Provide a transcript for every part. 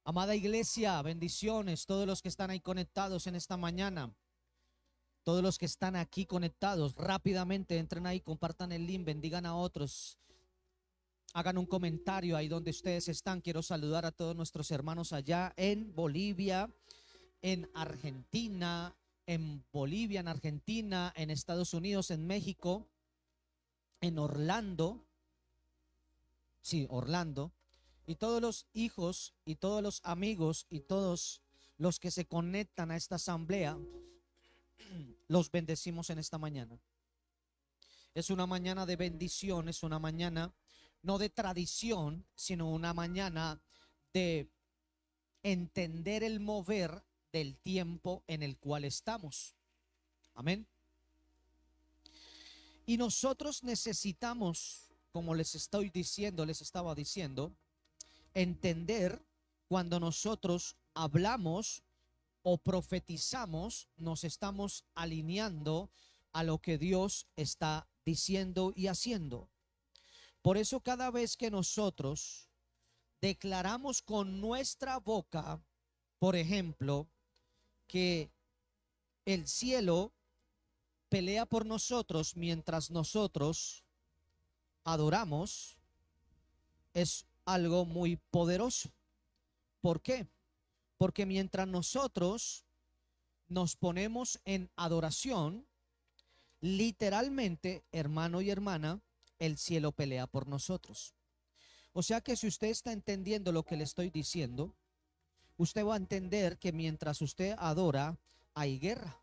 Amada iglesia, bendiciones, todos los que están ahí conectados en esta mañana, todos los que están aquí conectados, rápidamente entren ahí, compartan el link, bendigan a otros, hagan un comentario ahí donde ustedes están. Quiero saludar a todos nuestros hermanos allá en Bolivia, en Argentina, en Argentina, en Estados Unidos, en México, en Orlando, sí, Orlando, y todos los hijos y todos los amigos y todos los que se conectan a esta asamblea, los bendecimos en esta mañana. Es una mañana de bendición, es una mañana no de tradición, sino una mañana de entender el mover del tiempo en el cual estamos. Amén. Y nosotros necesitamos, como les estoy diciendo, les estaba diciendo, entender cuando nosotros hablamos o profetizamos, nos estamos alineando a lo que Dios está diciendo y haciendo. Por eso cada vez que nosotros declaramos con nuestra boca, por ejemplo, que el cielo pelea por nosotros mientras nosotros adoramos, es algo muy poderoso. ¿Por qué? Porque mientras nosotros nos ponemos en adoración, literalmente, hermano y hermana, el cielo pelea por nosotros. O sea que si usted está entendiendo lo que le estoy diciendo, usted va a entender que mientras usted adora, hay guerra.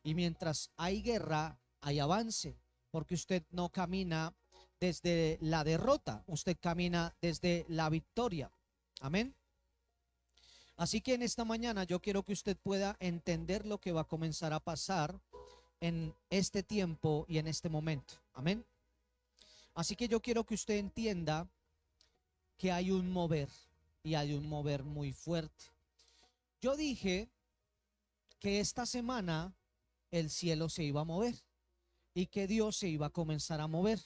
Y mientras hay guerra, hay avance. Porque usted no camina desde la derrota, usted camina desde la victoria. Amén. Así que en esta mañana yo quiero que usted pueda entender lo que va a comenzar a pasar en este tiempo y en este momento. Amén. Así que yo quiero que usted entienda que hay un mover y hay un mover muy fuerte. Yo dije que esta semana el cielo se iba a mover y que Dios se iba a comenzar a mover.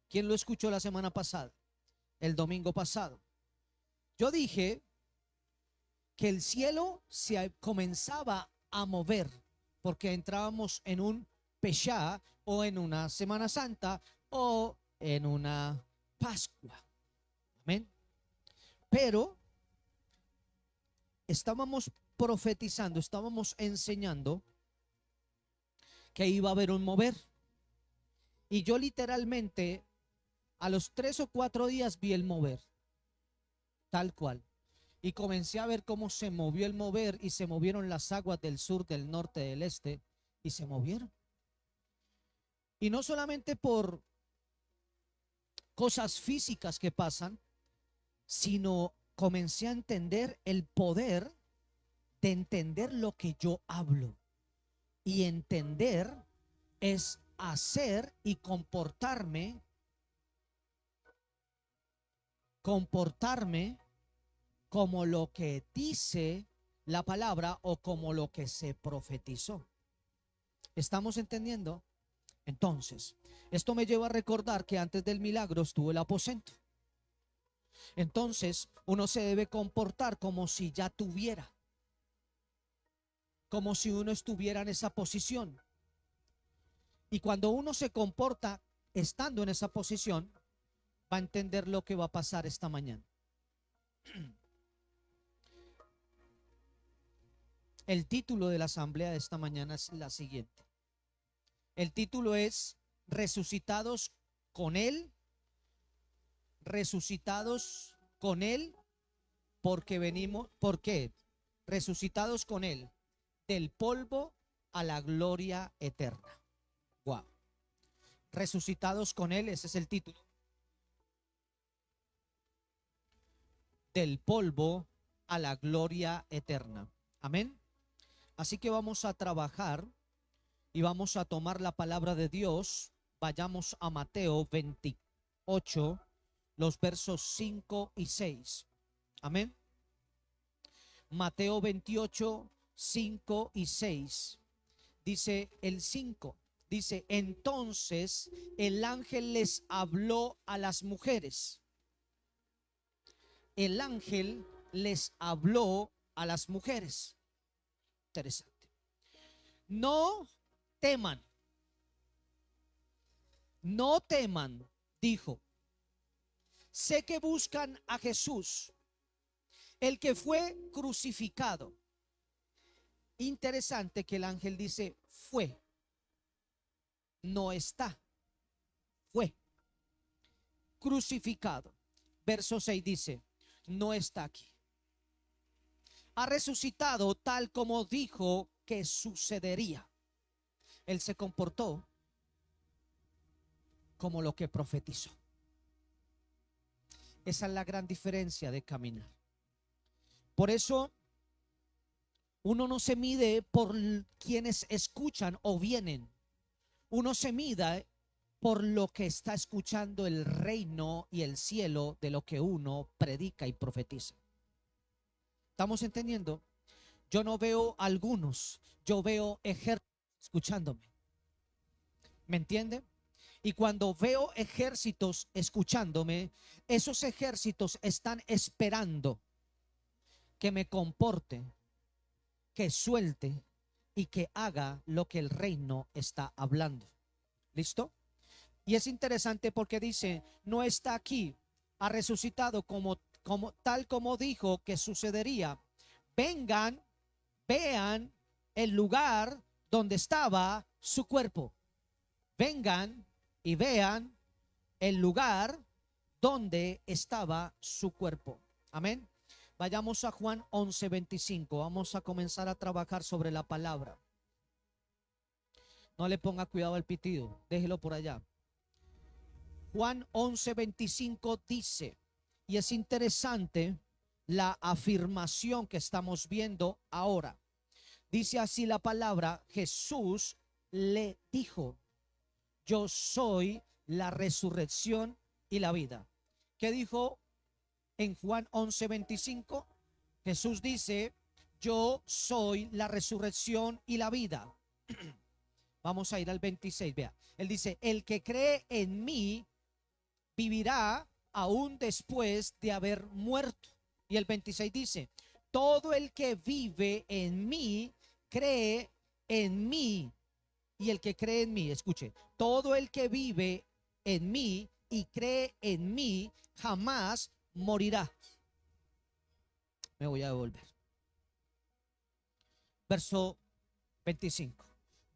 ¿Quién lo escuchó la semana pasada? El domingo pasado. Yo dije que el cielo se comenzaba a mover porque entrábamos en un Peshá o en una Semana Santa o en una Pascua. Amén. Pero estábamos profetizando, estábamos enseñando que iba a haber un mover. Y yo literalmente a los 3 o 4 días vi el mover, tal cual. Y comencé a ver cómo se movió el mover y se movieron las aguas del sur, del norte, del este y se movieron. Y no solamente por cosas físicas que pasan, sino comencé a entender el poder de entender lo que yo hablo. Y entender es hacer y comportarme como lo que dice la palabra o como lo que se profetizó. ¿Estamos entendiendo? Entonces, esto me lleva a recordar que antes del milagro estuvo el aposento. Entonces, uno se debe comportar como si ya tuviera, como si uno estuviera en esa posición. Y cuando uno se comporta estando en esa posición, va a entender lo que va a pasar esta mañana. El título de la asamblea de esta mañana es la siguiente. El título es Resucitados con Él, resucitados con Él, porque venimos, ¿por qué? Resucitados con Él, del polvo a la gloria eterna. Wow. Resucitados con Él, ese es el título. Del polvo a la gloria eterna. Amén. Así que vamos a trabajar y vamos a tomar la palabra de Dios. Vayamos a Mateo 28, los versos 5 y 6. Amén. Mateo 28, 5 y 6. Dice el 5. Dice, entonces el ángel les habló a las mujeres. el ángel les habló a las mujeres. Interesante. No teman, no teman, dijo. Sé que buscan a Jesús, el que fue crucificado. Interesante que el ángel dice fue, no está, fue crucificado. Verso 6 dice, no está aquí. Ha resucitado tal como dijo que sucedería. Él se comportó como lo que profetizó. Esa es la gran diferencia de caminar. Por eso uno no se mide por quienes escuchan o vienen. Uno se mide por lo que está escuchando el reino y el cielo de lo que uno predica y profetiza. ¿Estamos entendiendo? Yo no veo algunos, yo veo ejércitos escuchándome. ¿Me entiende? Y cuando veo ejércitos escuchándome, esos ejércitos están esperando que me comporte, que suelte y que haga lo que el reino está hablando. ¿Listo? Y es interesante porque dice, no está aquí, ha resucitado tal como dijo que sucedería. Vengan, vean el lugar donde estaba su cuerpo. Vengan y vean el lugar donde estaba su cuerpo. Amén. Vayamos a Juan 11:25. Vamos a comenzar a trabajar sobre la palabra. No le ponga cuidado al pitido, déjelo por allá. Juan 11:25 dice, y es interesante la afirmación que estamos viendo ahora. Dice así la palabra: Jesús le dijo, yo soy la resurrección y la vida. ¿Qué dijo en Juan 11:25? Jesús dice, yo soy la resurrección y la vida. Vamos a ir al 26, vea. Él dice, el que cree en mí vivirá aún después de haber muerto. Y el 26 dice, todo el que vive en mí cree en mí. Y el que cree en mí, escuche, todo el que vive en mí y cree en mí jamás morirá. Me voy a devolver. Verso 25.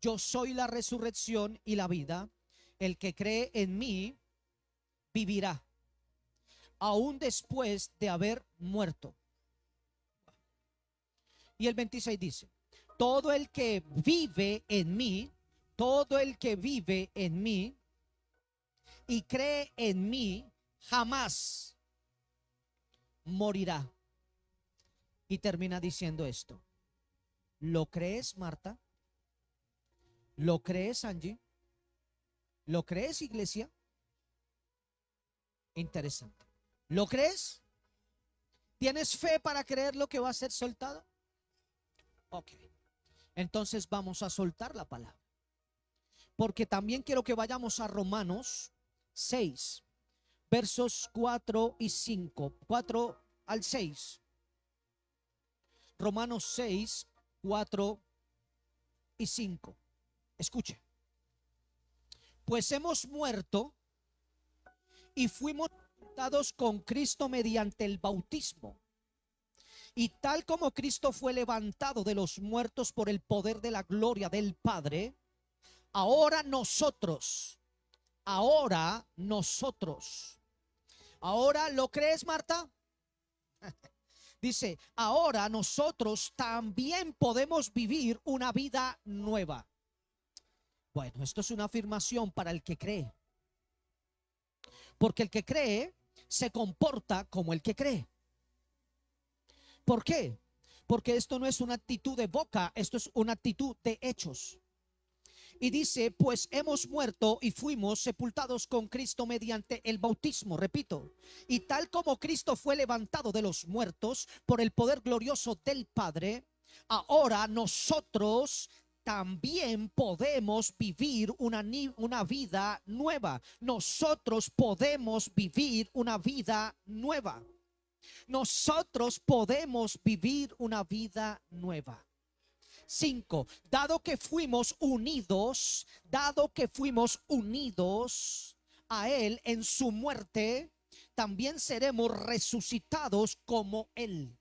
Yo soy la resurrección y la vida. El que cree en mí vivirá aún después de haber muerto. Y el 26 dice, todo el que vive en mí, todo el que vive en mí y cree en mí jamás morirá. Y termina diciendo esto. ¿Lo crees, Marta? ¿Lo crees, Angie? ¿Lo crees, iglesia? Interesante. ¿Lo crees? ¿Tienes fe para creer lo que va a ser soltado? Ok. Entonces vamos a soltar la palabra. Porque también quiero que vayamos a Romanos 6, versos 4 y 5. 4 al 6. Romanos 6, 4 y 5. Escuche. Pues hemos muerto y fuimos sepultados con Cristo mediante el bautismo. Y tal como Cristo fue levantado de los muertos por el poder de la gloria del Padre, ahora nosotros, ahora ¿lo crees, Marta? Dice, ahora nosotros también podemos vivir una vida nueva. Bueno, esto es una afirmación para el que cree. Porque el que cree se comporta como el que cree. ¿Por qué? Porque esto no es una actitud de boca, esto es una actitud de hechos. Y dice, pues hemos muerto y fuimos sepultados con Cristo mediante el bautismo, repito. Y tal como Cristo fue levantado de los muertos por el poder glorioso del Padre, ahora nosotros también podemos vivir una vida nueva. Nosotros podemos vivir una vida nueva. Nosotros podemos vivir una vida nueva. 5. Dado que fuimos unidos a Él en su muerte, también seremos resucitados como Él.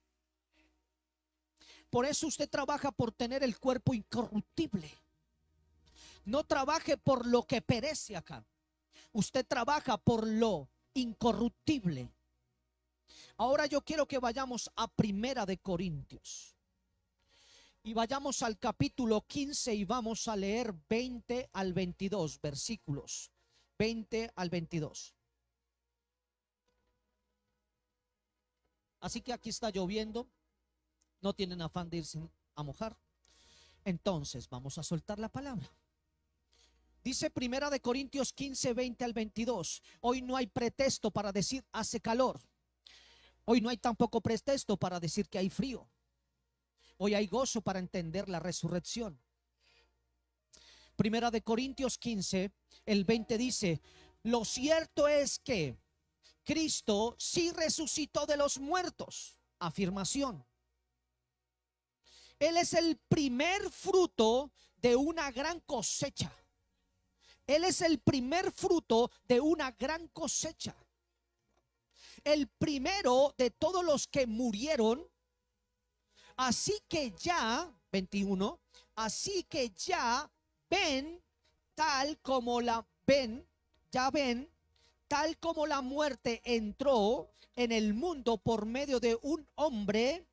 Por eso usted trabaja por tener el cuerpo incorruptible. No trabaje por lo que perece acá. Usted trabaja por lo incorruptible. Ahora yo quiero que vayamos a Primera de Corintios. Y vayamos al capítulo 15 y vamos a leer 20 al 22 versículos. 20 al 22. Así que aquí está lloviendo. No tienen afán de irse a mojar. Entonces vamos a soltar la palabra. Dice Primera de Corintios 15, 20 al 22. Hoy no hay pretexto para decir hace calor. Hoy no hay tampoco pretexto para decir que hay frío. Hoy hay gozo para entender la resurrección. Primera de Corintios 15, el 20 dice: lo cierto es que Cristo sí resucitó de los muertos. Afirmación. Él es el primer fruto de una gran cosecha. Él es el primer fruto de una gran cosecha. El primero de todos los que murieron. Así que ya, 21, así que ya ven tal como la tal como la muerte entró en el mundo por medio de un hombre,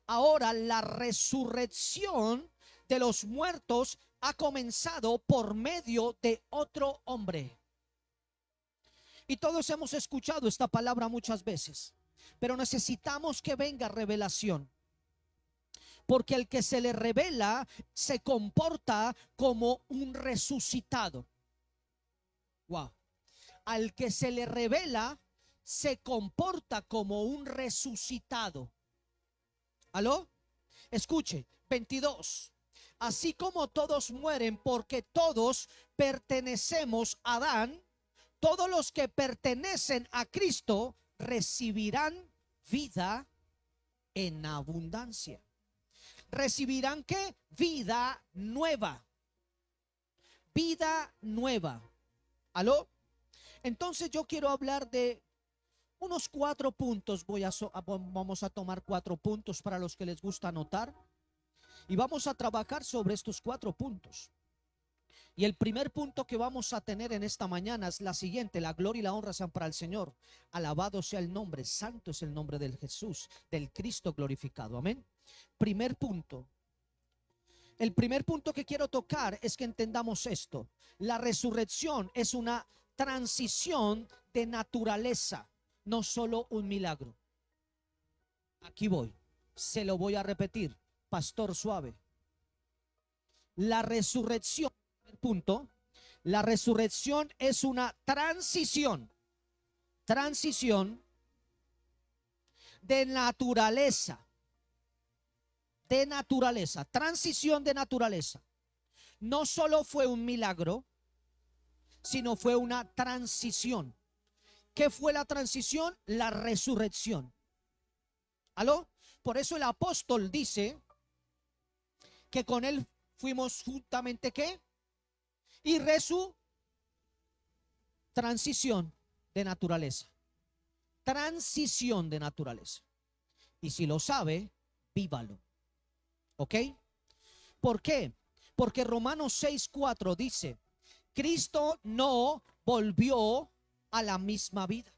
ahora la resurrección de los muertos ha comenzado por medio de otro hombre. Y todos hemos escuchado esta palabra muchas veces, pero necesitamos que venga revelación. Porque el que se le revela se comporta como un resucitado. Wow. Al que se le revela se comporta como un resucitado. ¿Aló? Escuche, 22. Así como todos mueren porque todos pertenecemos a Adán, todos los que pertenecen a Cristo recibirán vida en abundancia. ¿Recibirán qué? Vida nueva. Vida nueva. ¿Aló? Entonces yo quiero hablar de unos 4 puntos. Vamos a tomar 4 puntos para los que les gusta anotar. Y vamos a trabajar sobre estos 4 puntos. Y el primer punto que vamos a tener en esta mañana es la siguiente: la gloria y la honra sean para el Señor. Alabado sea el nombre, santo es el nombre del Jesús, del Cristo glorificado. Amén. Primer punto. El primer punto que quiero tocar es que entendamos esto. La resurrección es una transición de naturaleza, no solo un milagro. Aquí voy. Se lo voy a repetir, pastor suave. La resurrección, punto. La resurrección es una transición de naturaleza. Transición de naturaleza. No solo fue un milagro, sino fue una transición. ¿Qué fue la transición? La resurrección. ¿Aló? Por eso el apóstol dice que con él fuimos juntamente ¿qué? Y transición de naturaleza. Transición de naturaleza. Y si lo sabe, vívalo. ¿Ok? ¿Por qué? Porque Romanos 6:4 dice: Cristo no volvió a la misma vida.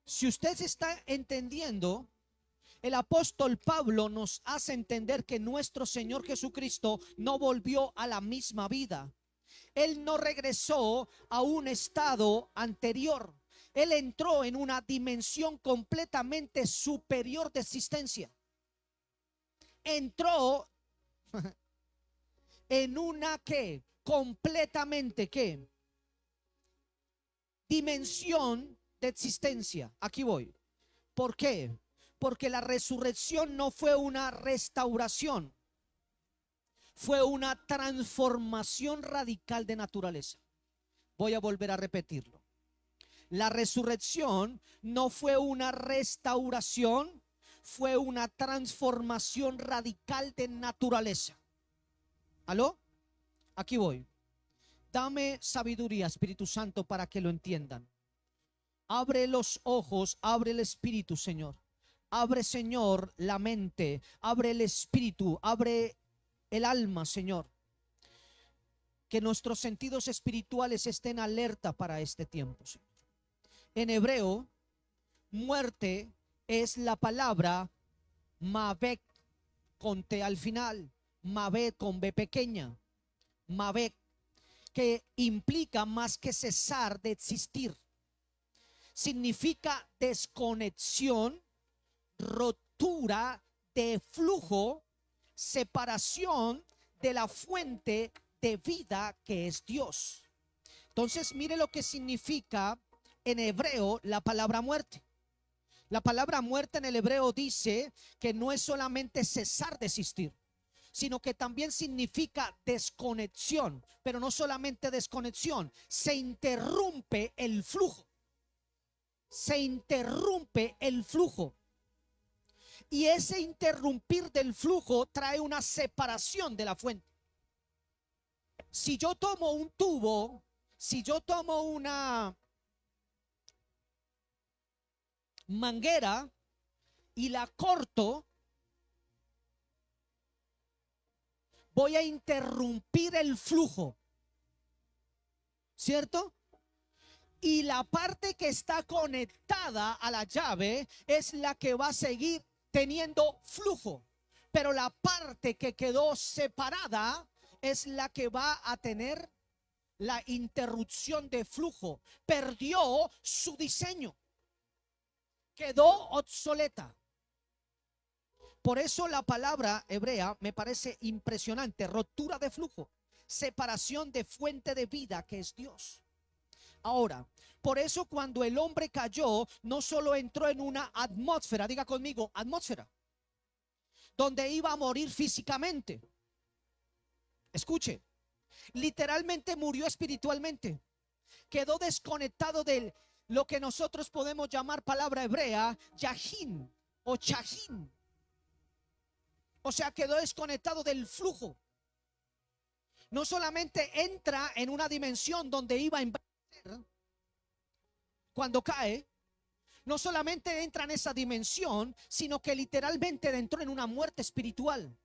Si usted está entendiendo, el apóstol Pablo nos hace entender que nuestro Señor Jesucristo no volvió a la misma vida. Él no regresó a un estado anterior. Él entró en una dimensión completamente superior de existencia. Entró en una ¿qué? Completamente ¿qué? Dimensión de existencia. Aquí voy. ¿Por qué? Porque la resurrección no fue una restauración, fue una transformación radical de naturaleza. Voy a volver a repetirlo. La resurrección no fue una restauración, fue una transformación radical de naturaleza. ¿Aló? Aquí voy. Dame sabiduría, Espíritu Santo, para que lo entiendan. Abre los ojos, abre el espíritu, Señor. Abre, Señor, la mente, abre el espíritu, abre el alma, Señor. Que nuestros sentidos espirituales estén alerta para este tiempo, Señor. En hebreo, muerte es la palabra Mavek con T al final, Mavek con B pequeña, Mavek, que implica más que cesar de existir. Significa desconexión, rotura de flujo, separación de la fuente de vida que es Dios. Entonces, mire lo que significa en hebreo la palabra muerte. La palabra muerte en el hebreo dice que no es solamente cesar de existir, sino que también significa desconexión, pero no solamente desconexión, se interrumpe el flujo. Se interrumpe el flujo. Y ese interrumpir del flujo trae una separación de la fuente. Si yo tomo un tubo, si yo tomo una manguera y la corto, voy a interrumpir el flujo, ¿cierto? Y la parte que está conectada a la llave es la que va a seguir teniendo flujo, pero la parte que quedó separada es la que va a tener la interrupción de flujo. Perdió su diseño, quedó obsoleta. Por eso la palabra hebrea me parece impresionante: rotura de flujo, separación de fuente de vida que es Dios. Ahora, por eso cuando el hombre cayó, no solo entró en una atmósfera, diga conmigo, atmósfera, donde iba a morir físicamente. Escuche, literalmente murió espiritualmente. Quedó desconectado de lo que nosotros podemos llamar palabra hebrea, yahin o chahin. O sea, quedó desconectado del flujo. No solamente entra en una dimensión donde iba a envejecer cuando cae, no solamente entra en esa dimensión, sino que literalmente entró en una muerte espiritual.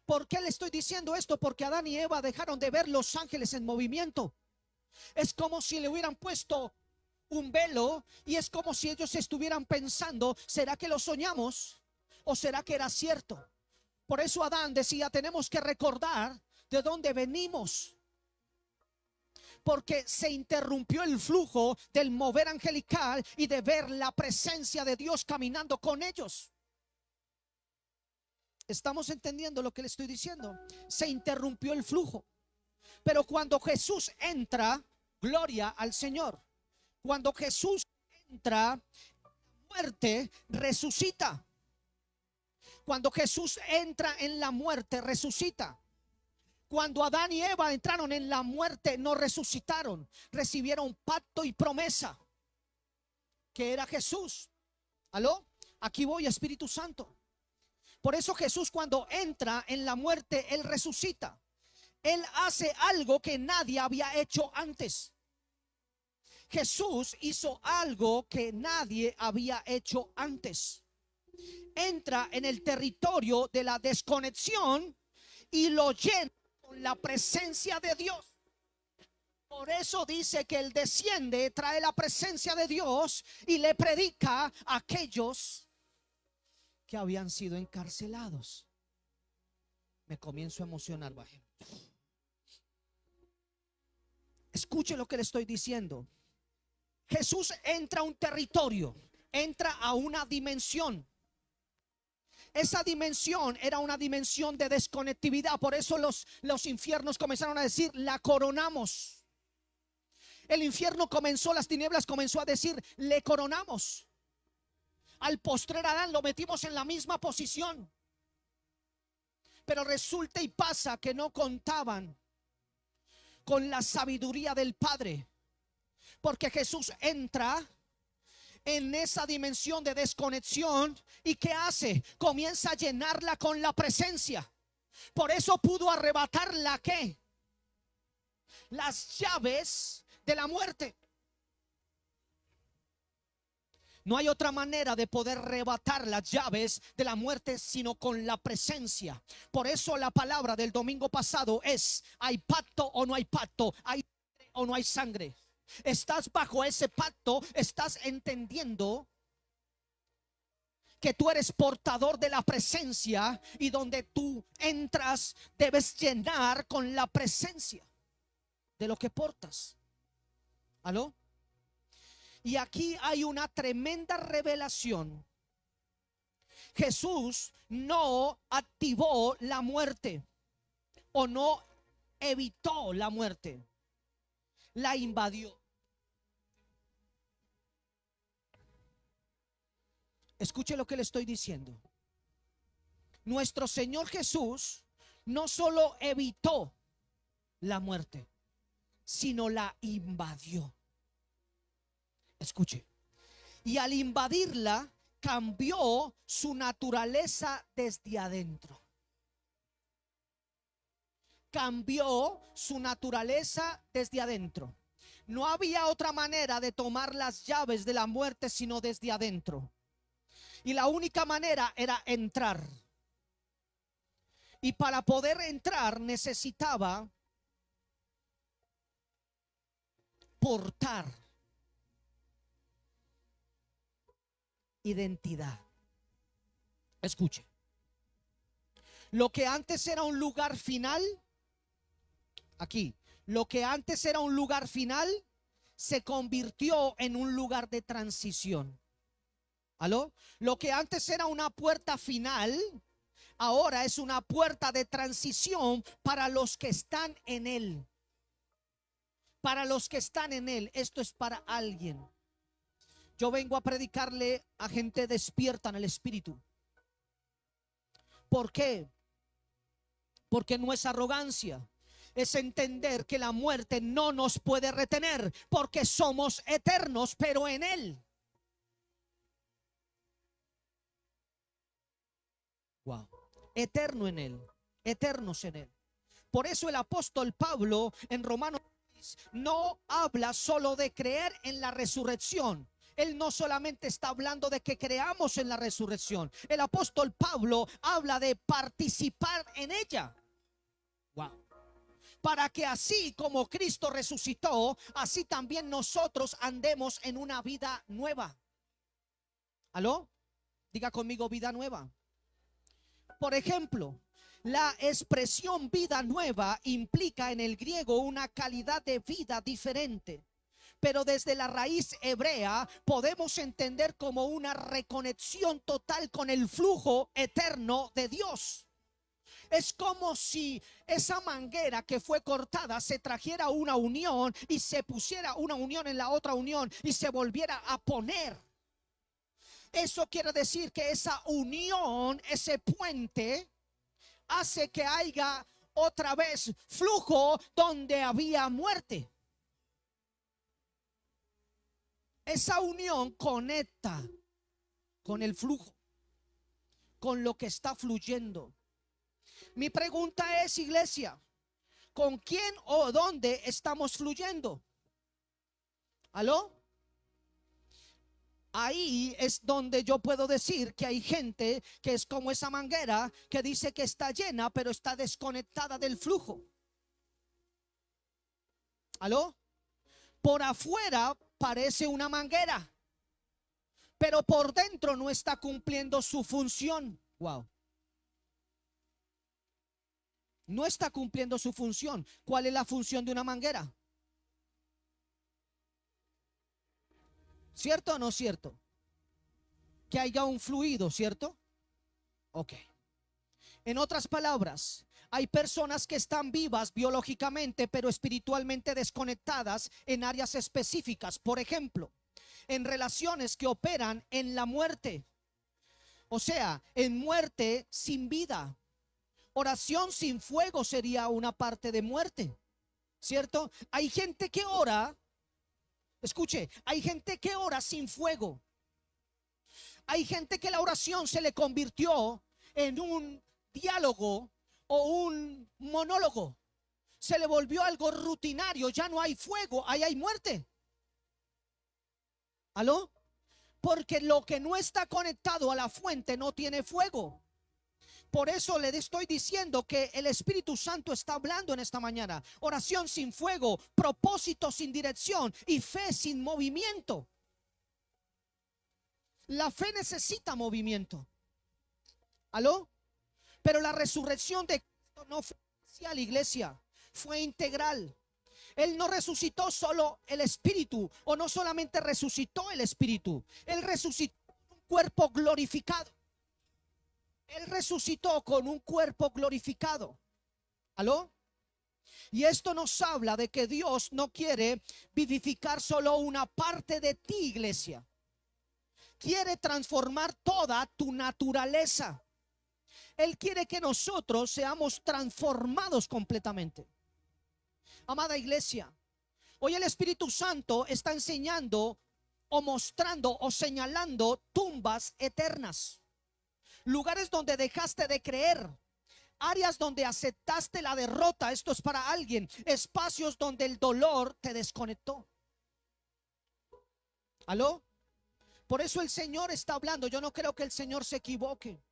¿Por qué le estoy diciendo esto? Porque Adán y Eva dejaron de ver los ángeles en movimiento. Es como si le hubieran puesto un velo y es como si ellos estuvieran pensando: ¿será que lo soñamos o será que era cierto? Por eso Adán decía: tenemos que recordar de dónde venimos, porque se interrumpió el flujo del mover angelical y de ver la presencia de Dios caminando con ellos. ¿Estamos entendiendo lo que le estoy diciendo? Se interrumpió el flujo. Pero cuando Jesús entra, gloria al Señor, cuando Jesús entra, la muerte resucita. Cuando Jesús entra en la muerte, resucita. Cuando Adán y Eva entraron en la muerte, no resucitaron, recibieron pacto y promesa, que era Jesús. ¿Aló? Aquí voy, Espíritu Santo. Por eso Jesús, cuando entra en la muerte, Él resucita. Él hace algo que nadie había hecho antes. Jesús hizo algo que nadie había hecho antes. Entra en el territorio de la desconexión y lo llena con la presencia de Dios. Por eso dice que Él desciende, trae la presencia de Dios y le predica a aquellos que habían sido encarcelados. Me comienzo a emocionar, baje. Escuche lo que le estoy diciendo. Jesús entra a un territorio, entra a una dimensión. Esa dimensión era una dimensión de desconectividad. Por eso los infiernos comenzaron a decir: la coronamos. El infierno comenzó, las tinieblas comenzó a decir: le coronamos. Al postrer Adán lo metimos en la misma posición. Pero resulta y pasa que no contaban con la sabiduría del Padre. Porque Jesús entra en esa dimensión de desconexión y ¿qué hace? Comienza a llenarla con la presencia. Por eso pudo arrebatarla, ¿qué? Las llaves de la muerte. No hay otra manera de poder arrebatar las llaves de la muerte sino con la presencia. Por eso la palabra del domingo pasado es: ¿hay pacto o no hay pacto? ¿Hay sangre o no hay sangre? Estás bajo ese pacto, estás entendiendo que tú eres portador de la presencia, y donde tú entras debes llenar con la presencia de lo que portas. ¿Aló? Y aquí hay una tremenda revelación. Jesús no activó la muerte o no evitó la muerte, la invadió. Escuche lo que le estoy diciendo. Nuestro Señor Jesús no solo evitó la muerte, sino la invadió. Escuche. Y al invadirla, cambió su naturaleza desde adentro. Cambió su naturaleza desde adentro. No había otra manera de tomar las llaves de la muerte sino desde adentro. Y la única manera era entrar. Y para poder entrar necesitaba portar identidad. Escuche. Lo que antes era un lugar final, aquí, lo que antes era un lugar final se convirtió en un lugar de transición. ¿Aló? Lo que antes era una puerta final, ahora es una puerta de transición para los que están en él. Para los que están en él. Esto es para alguien. Yo vengo a predicarle a gente despierta en el espíritu. ¿Por qué? Porque no es arrogancia. Es entender que la muerte no nos puede retener, porque somos eternos, pero en él. Wow. Eterno en él, eternos en él. Por eso el apóstol Pablo en Romanos no habla solo de creer en la resurrección. Él no solamente está hablando de que creamos en la resurrección. El apóstol Pablo habla de participar en ella. Wow. Para que así como Cristo resucitó, así también nosotros andemos en una vida nueva. ¿Aló? Diga conmigo: vida nueva. Por ejemplo, la expresión vida nueva implica en el griego una calidad de vida diferente, pero desde la raíz hebrea podemos entender como una reconexión total con el flujo eterno de Dios. Es como si esa manguera que fue cortada se trajera una unión y se pusiera una unión en la otra unión y se volviera a poner. Eso quiere decir que esa unión, ese puente, hace que haya otra vez flujo donde había muerte. Esa unión conecta con el flujo, con lo que está fluyendo. Mi pregunta es, iglesia, ¿con quién o dónde estamos fluyendo? ¿Aló? Ahí es donde yo puedo decir que hay gente que es como esa manguera que dice que está llena, pero está desconectada del flujo. ¿Aló? Por afuera parece una manguera, pero por dentro no está cumpliendo su función. Wow. No está cumpliendo su función. ¿Cuál es la función de una manguera? ¿Cierto o no cierto? Que haya un fluido, ¿cierto? Ok. En otras palabras, hay personas que están vivas biológicamente, pero espiritualmente desconectadas en áreas específicas. Por ejemplo, en relaciones que operan en la muerte. O sea, en muerte sin vida. Oración sin fuego sería una parte de muerte, ¿cierto? Hay gente que ora Escuche, hay gente que ora sin fuego. Hay gente que la oración se le convirtió en un diálogo o un monólogo. Se le volvió algo rutinario. Ya no hay fuego, ahí hay muerte. ¿Aló? Porque lo que no está conectado a la fuente no tiene fuego. Por eso le estoy diciendo que el Espíritu Santo está hablando en esta mañana. Oración sin fuego, propósito sin dirección y fe sin movimiento. La fe necesita movimiento. ¿Aló? Pero la resurrección de Cristo no fue parcial, iglesia, fue integral. Él no resucitó solo el espíritu, o no solamente resucitó el espíritu, Él resucitó un cuerpo glorificado. Él resucitó con un cuerpo glorificado. ¿Aló? Y esto nos habla de que Dios no quiere vivificar solo una parte de ti, iglesia. Quiere transformar toda tu naturaleza. Él quiere que nosotros seamos transformados completamente. Amada iglesia, hoy el Espíritu Santo está enseñando o mostrando o señalando tumbas eternas. Lugares donde dejaste de creer, áreas donde aceptaste la derrota. Esto es para alguien. Espacios donde el dolor te desconectó. ¿Aló? Por eso el Señor está hablando. Yo no creo que el Señor se equivoque.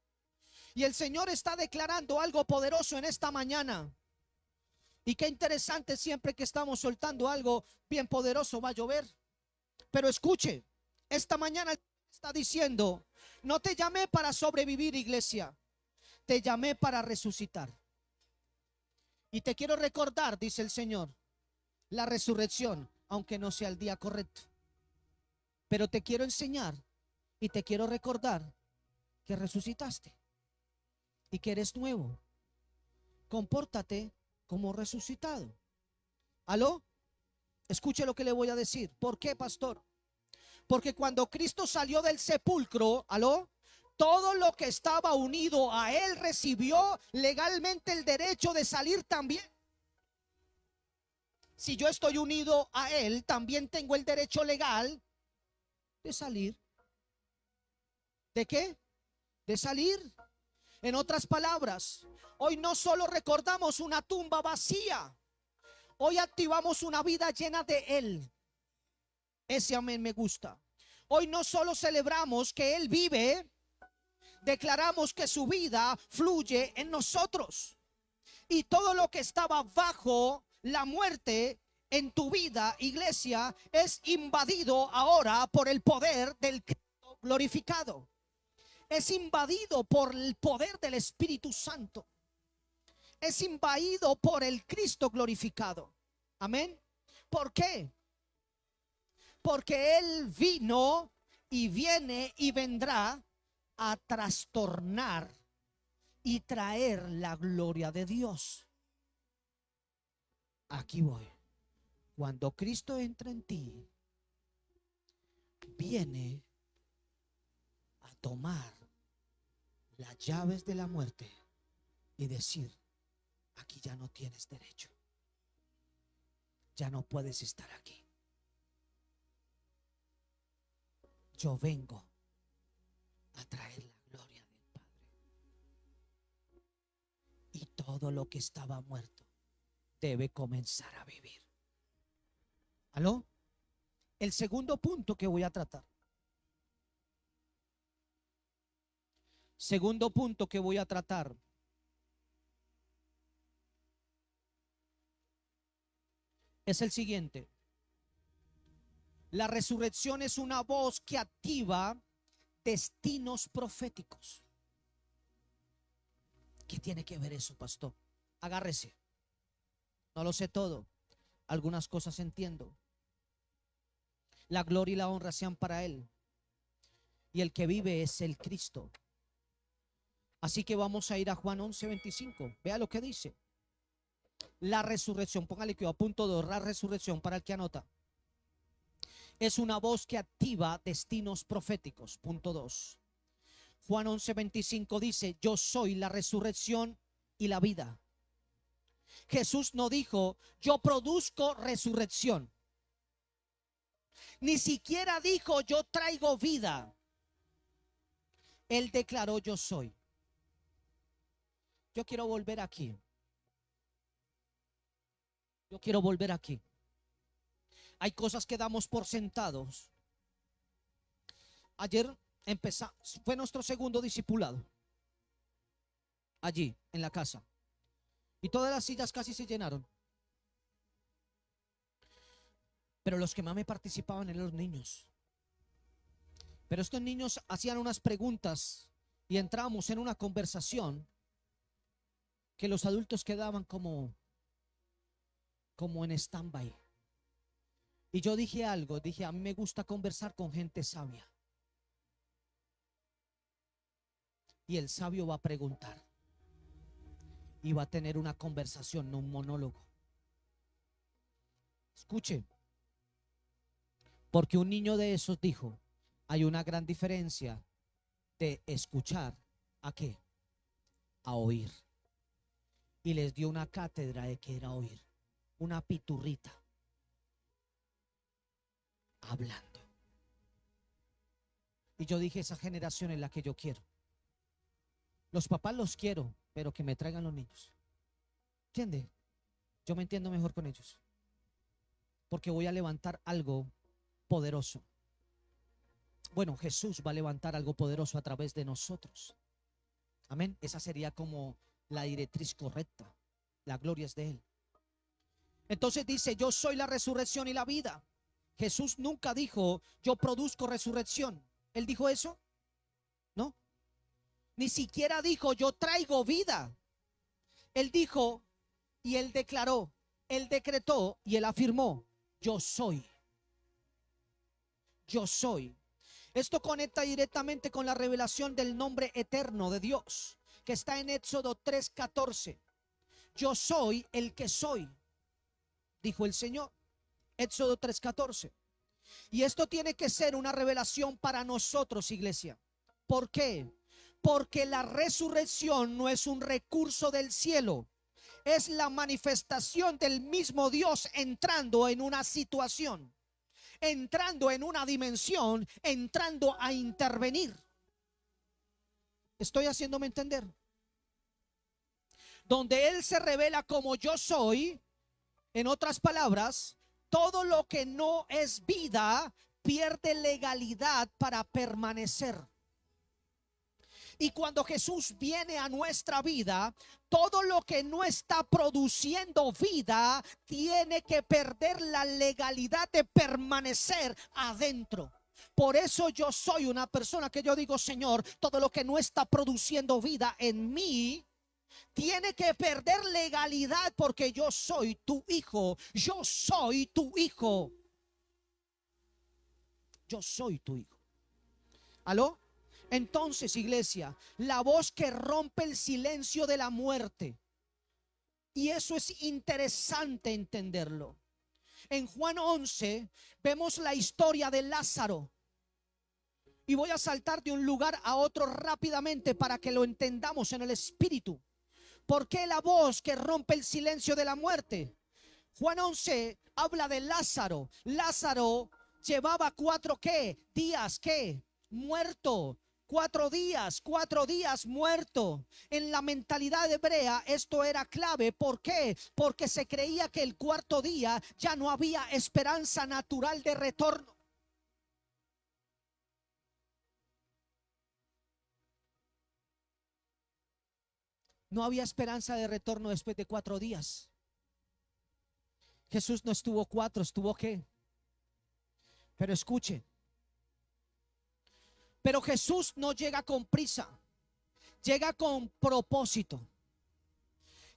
Y el Señor está declarando algo poderoso en esta mañana. Y qué interesante, siempre que estamos soltando algo bien poderoso va a llover. Pero escuche, esta mañana está diciendo: no te llamé para sobrevivir, iglesia, te llamé para resucitar. Y te quiero recordar, dice el Señor, la resurrección, aunque no sea el día correcto. Pero te quiero enseñar y te quiero recordar que resucitaste y que eres nuevo. Compórtate como resucitado. ¿Aló? Escuche lo que le voy a decir. ¿Por qué, pastor? Porque cuando Cristo salió del sepulcro, ¿aló?, todo lo que estaba unido a Él recibió legalmente el derecho de salir también. Si yo estoy unido a Él, también tengo el derecho legal de salir. ¿De qué? De salir. En otras palabras, hoy no solo recordamos una tumba vacía, hoy activamos una vida llena de Él. Ese amén me gusta. Hoy no solo celebramos que Él vive, declaramos que su vida fluye en nosotros. Y todo lo que estaba bajo la muerte en tu vida, iglesia, es invadido ahora por el poder del Cristo glorificado. Es invadido por el poder del Espíritu Santo. Es invadido por el Cristo glorificado. Amén. ¿Por qué? Porque Él vino y viene y vendrá a trastornar y traer la gloria de Dios. Aquí voy. Cuando Cristo entra en ti, viene a tomar las llaves de la muerte y decir: aquí ya no tienes derecho, ya no puedes estar aquí. Yo vengo a traer la gloria del Padre. Y todo lo que estaba muerto debe comenzar a vivir. ¿Aló? El segundo punto que voy a tratar. Segundo punto que voy a tratar. Es el siguiente. La resurrección es una voz que activa destinos proféticos. ¿Qué tiene que ver eso, pastor? Agárrese. No lo sé todo. Algunas cosas entiendo. La gloria y la honra sean para Él. Y el que vive es el Cristo. Así que vamos a ir a Juan 11:25. Vea lo que dice. La resurrección, póngale que a punto de la resurrección para el que anota. Es una voz que activa destinos proféticos. Punto 2. Juan 11:25 dice: yo soy la resurrección y la vida. Jesús no dijo: yo produzco resurrección. Ni siquiera dijo yo traigo vida. Él declaró yo soy. Yo quiero volver aquí. Yo quiero volver aquí. Hay cosas que damos por sentados. Ayer empezamos, fue nuestro segundo discipulado. Allí, en la casa. Y todas las sillas casi se llenaron. Pero los que más me participaban eran los niños. Pero estos niños hacían unas preguntas y entramos en una conversación que los adultos quedaban como en stand-by. Y yo dije algo, dije, a mí me gusta conversar con gente sabia. Y el sabio va a preguntar. Y va a tener una conversación, no un monólogo. Escuche. Porque un niño de esos dijo, hay una gran diferencia de escuchar ¿a qué? A oír. Y les dio una cátedra de que era oír. Una piturrita. Hablando. Y yo dije, esa generación es la que yo quiero. Los papás los quiero, pero que me traigan los niños. ¿Entiende? Yo me entiendo mejor con ellos. Porque voy a levantar algo poderoso. Bueno, Jesús va a levantar algo poderoso a través de nosotros. Amén. Esa sería como la directriz correcta. La gloria es de Él. Entonces dice, yo soy la resurrección y la vida. Jesús nunca dijo, yo produzco resurrección. ¿Él dijo eso? No. Ni siquiera dijo, yo traigo vida. Él dijo y Él declaró, Él decretó y Él afirmó, yo soy. Yo soy. Esto conecta directamente con la revelación del nombre eterno de Dios, que está en Éxodo 3:14. Yo soy el que soy, dijo el Señor. Éxodo 3:14. Y esto tiene que ser una revelación para nosotros, iglesia. ¿Por qué? Porque la resurrección no es un recurso del cielo, es la manifestación del mismo Dios entrando en una situación, entrando en una dimensión, entrando a intervenir. ¿Estoy haciéndome entender? Donde Él se revela como yo soy, en otras palabras, todo lo que no es vida pierde legalidad para permanecer. Y cuando Jesús viene a nuestra vida, todo lo que no está produciendo vida tiene que perder la legalidad de permanecer adentro. Por eso yo soy una persona que yo digo, Señor, todo lo que no está produciendo vida en mí tiene que perder legalidad, porque yo soy tu hijo. Yo soy tu hijo. Yo soy tu hijo. ¿Aló? Entonces, iglesia, la voz que rompe el silencio de la muerte. Y eso es interesante entenderlo. En Juan 11 vemos la historia de Lázaro. Y voy a saltar de un lugar a otro rápidamente para que lo entendamos en el espíritu. ¿Por qué la voz que rompe el silencio de la muerte? Juan 11 habla de Lázaro. Lázaro llevaba 4 ¿qué? Días, ¿qué? Muerto. 4 días muerto. En la mentalidad hebrea esto era clave. ¿Por qué? Porque se creía que el 4.º día ya no había esperanza natural de retorno. No había esperanza de retorno después de 4 días. Jesús no estuvo 4, estuvo ¿qué? Pero escuche. Pero Jesús no llega con prisa, llega con propósito.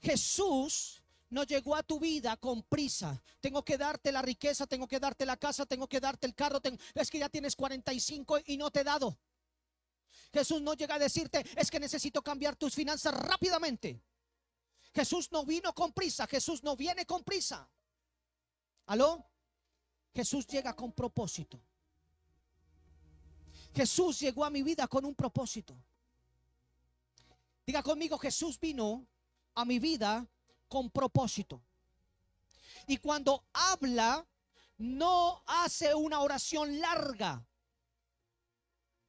Jesús no llegó a tu vida con prisa. Tengo que darte la riqueza, tengo que darte la casa, tengo que darte el carro. Es que ya tienes 45 y no te he dado. Jesús no llega a decirte, es que necesito cambiar tus finanzas rápidamente. Jesús no vino con prisa, Jesús no viene con prisa. ¿Aló? Jesús llega con propósito. Jesús llegó a mi vida con un propósito. Diga conmigo, Jesús vino a mi vida con propósito. Y cuando habla no hace una oración larga.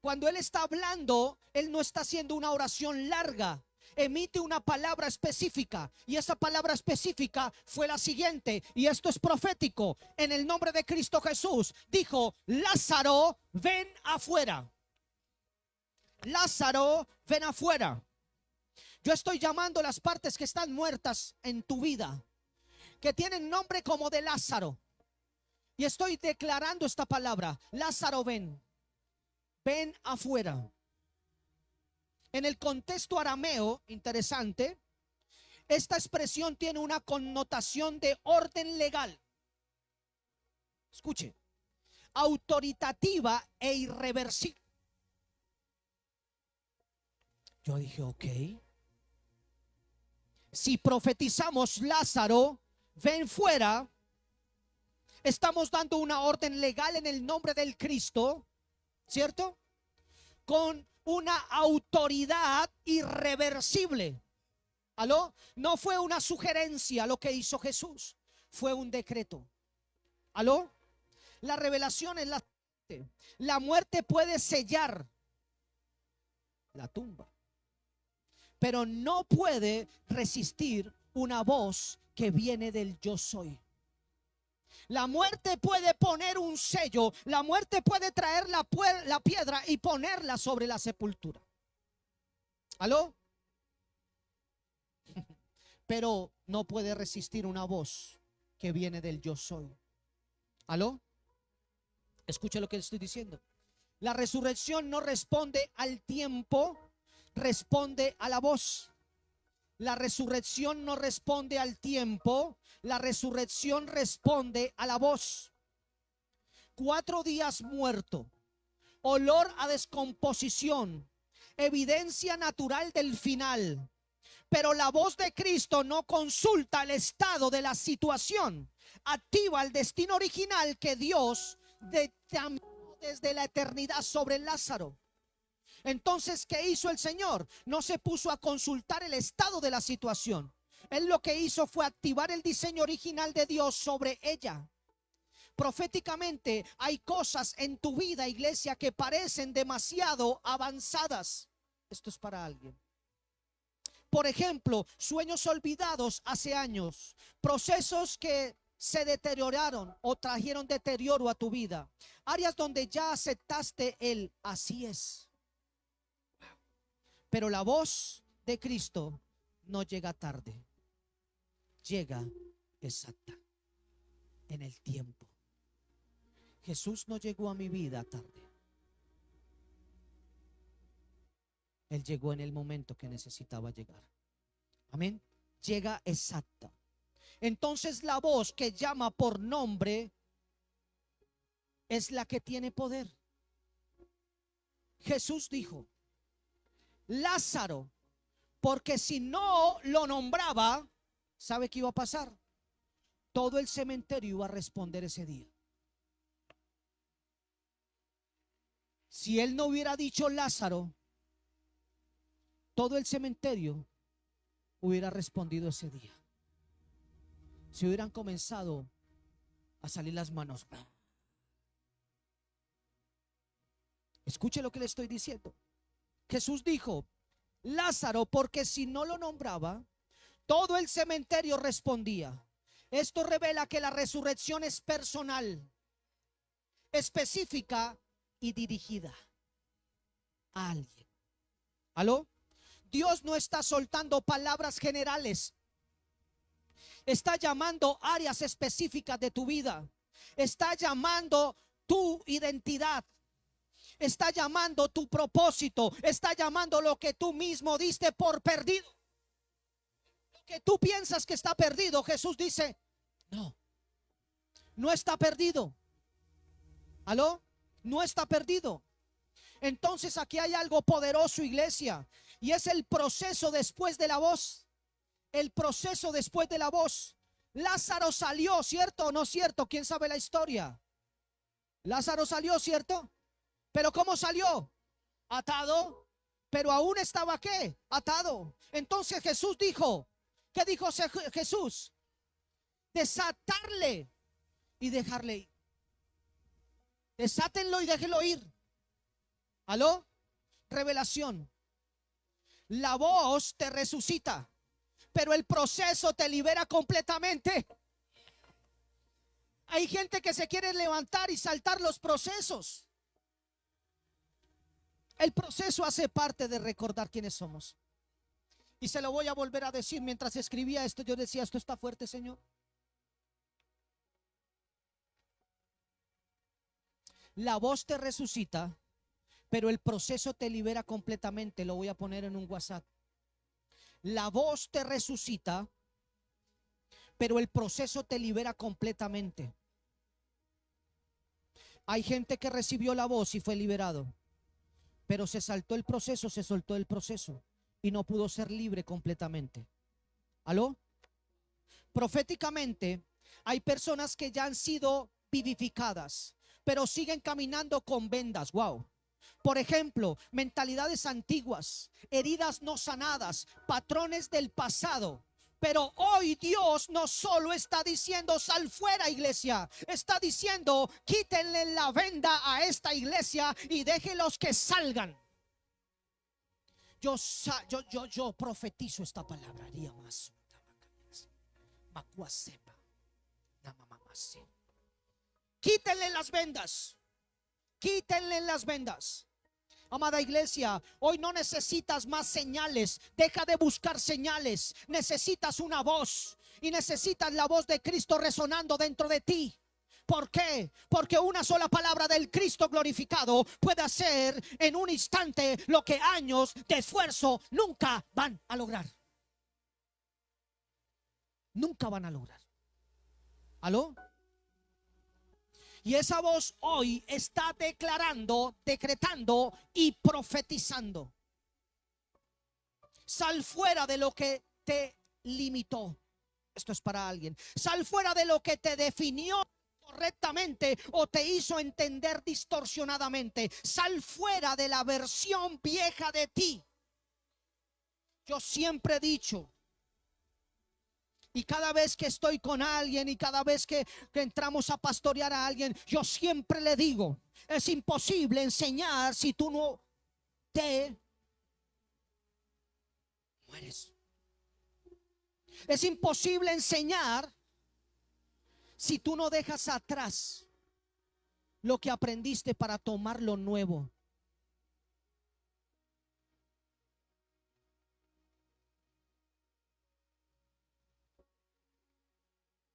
Cuando Él está hablando, Él no está haciendo una oración larga. Emite una palabra específica, y esa palabra específica fue la siguiente, y esto es profético. En el nombre de Cristo Jesús dijo: Lázaro, ven afuera. Lázaro, ven afuera. Yo estoy llamando las partes que están muertas en tu vida, que tienen nombre como de Lázaro, y estoy declarando esta palabra: Lázaro, ven, ven afuera. En el contexto arameo, interesante, esta expresión tiene una connotación de orden legal. Escuche, autoritativa e irreversible. Yo dije, ok. Si profetizamos Lázaro, ven fuera, estamos dando una orden legal en el nombre del Cristo, ¿cierto? Con una autoridad irreversible. ¿Aló? No fue una sugerencia lo que hizo Jesús, fue un decreto. ¿Aló? La revelación es la muerte puede sellar la tumba, pero no puede resistir una voz que viene del yo soy. La muerte puede poner un sello, la muerte puede traer la piedra y ponerla sobre la sepultura. ¿Aló? Pero no puede resistir una voz que viene del yo soy. ¿Aló? Escuche lo que estoy diciendo. La resurrección no responde al tiempo, responde a la voz. La resurrección no responde al tiempo, la resurrección responde a la voz. 4 días muerto, olor a descomposición, evidencia natural del final. Pero la voz de Cristo no consulta el estado de la situación, activa el destino original que Dios determinó desde la eternidad sobre Lázaro. Entonces, ¿qué hizo el Señor? No se puso a consultar el estado de la situación. Él lo que hizo fue activar el diseño original de Dios sobre ella. Proféticamente, hay cosas en tu vida, iglesia, que parecen demasiado avanzadas. Esto es para alguien. Por ejemplo, sueños olvidados hace años, procesos que se deterioraron o trajeron deterioro a tu vida, áreas donde ya aceptaste el así es. Pero la voz de Cristo no llega tarde, llega exacta, en el tiempo. Jesús no llegó a mi vida tarde. Él llegó en el momento que necesitaba llegar. Amén. Llega exacta. Entonces la voz que llama por nombre es la que tiene poder. Jesús dijo: Lázaro, porque si no lo nombraba, ¿sabe qué iba a pasar? Todo el cementerio iba a responder ese día. Si él no hubiera dicho Lázaro, todo el cementerio hubiera respondido ese día. Si hubieran comenzado a salir las manos. Escuche lo que le estoy diciendo. Jesús dijo Lázaro, porque si no lo nombraba, todo el cementerio respondía. Esto revela que la resurrección es personal, específica y dirigida a alguien. ¿Aló? Dios no está soltando palabras generales. Está llamando áreas específicas de tu vida. Está llamando tu identidad. Está llamando tu propósito. Está llamando lo que tú mismo diste por perdido. Lo que tú piensas que está perdido, Jesús dice, no, no está perdido. ¿Aló? No está perdido. Entonces aquí hay algo poderoso, iglesia, y es el proceso después de la voz. El proceso después de la voz. Lázaro salió, ¿cierto o no cierto? ¿Quién sabe la historia? Lázaro salió, ¿cierto? Pero ¿cómo salió? Atado, pero aún estaba ¿qué? Atado. Entonces Jesús dijo, ¿qué dijo Jesús? Desatarle y dejarle ir. Desátenlo y déjenlo ir. ¿Aló? Revelación. La voz te resucita, pero el proceso te libera completamente. Hay gente que se quiere levantar y saltar los procesos. El proceso hace parte de recordar quiénes somos. Y se lo voy a volver a decir. Mientras escribía esto, yo decía, esto está fuerte, Señor. La voz te resucita, pero el proceso te libera completamente. Lo voy a poner en un WhatsApp. La voz te resucita, pero el proceso te libera completamente. Hay gente que recibió la voz y fue liberado, pero se saltó el proceso, se soltó el proceso y no pudo ser libre completamente. ¿Aló? Proféticamente, hay personas que ya han sido vivificadas, pero siguen caminando con vendas. Wow. Por ejemplo, mentalidades antiguas, heridas no sanadas, patrones del pasado. Pero hoy Dios no solo está diciendo sal fuera, iglesia, está diciendo quítenle la venda a esta iglesia y déjenlos que salgan. Yo profetizo esta palabra. Quítenle las vendas. Quítenle las vendas. Amada iglesia, hoy no necesitas más señales. Deja de buscar señales. Necesitas una voz. Y necesitas la voz de Cristo resonando dentro de ti. ¿Por qué? Porque una sola palabra del Cristo glorificado puede hacer en un instante lo que años de esfuerzo nunca van a lograr. Nunca van a lograr. ¿Aló? Y esa voz hoy está declarando, decretando y profetizando. Sal fuera de lo que te limitó. Esto es para alguien. Sal fuera de lo que te definió correctamente o te hizo entender distorsionadamente. Sal fuera de la versión vieja de ti. Yo siempre he dicho, y cada vez que estoy con alguien y cada vez que entramos a pastorear a alguien, yo siempre le digo, es imposible enseñar si tú no te mueres. Es imposible enseñar si tú no dejas atrás lo que aprendiste para tomar lo nuevo.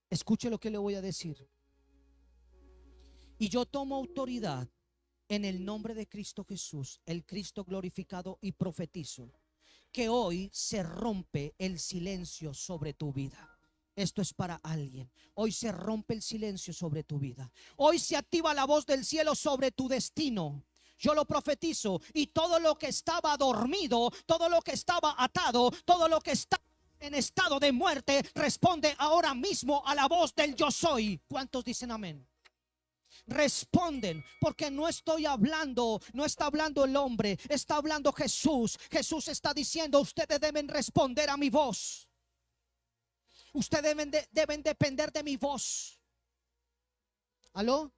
Escuche lo que le voy a decir. Y yo tomo autoridad en el nombre de Cristo Jesús, el Cristo glorificado, y profetizo que hoy se rompe el silencio sobre tu vida. Esto es para alguien. Hoy se rompe el silencio sobre tu vida. Hoy se activa la voz del cielo sobre tu destino. Yo lo profetizo, y todo lo que estaba dormido, todo lo que estaba atado, todo lo que estaba en estado de muerte, responde ahora mismo a la voz del yo soy. ¿Cuántos dicen amén? Responden, porque no estoy hablando, no está hablando el hombre, está hablando Jesús. Jesús está diciendo, ustedes deben responder a mi voz. Ustedes deben depender de mi voz. ¿Aló?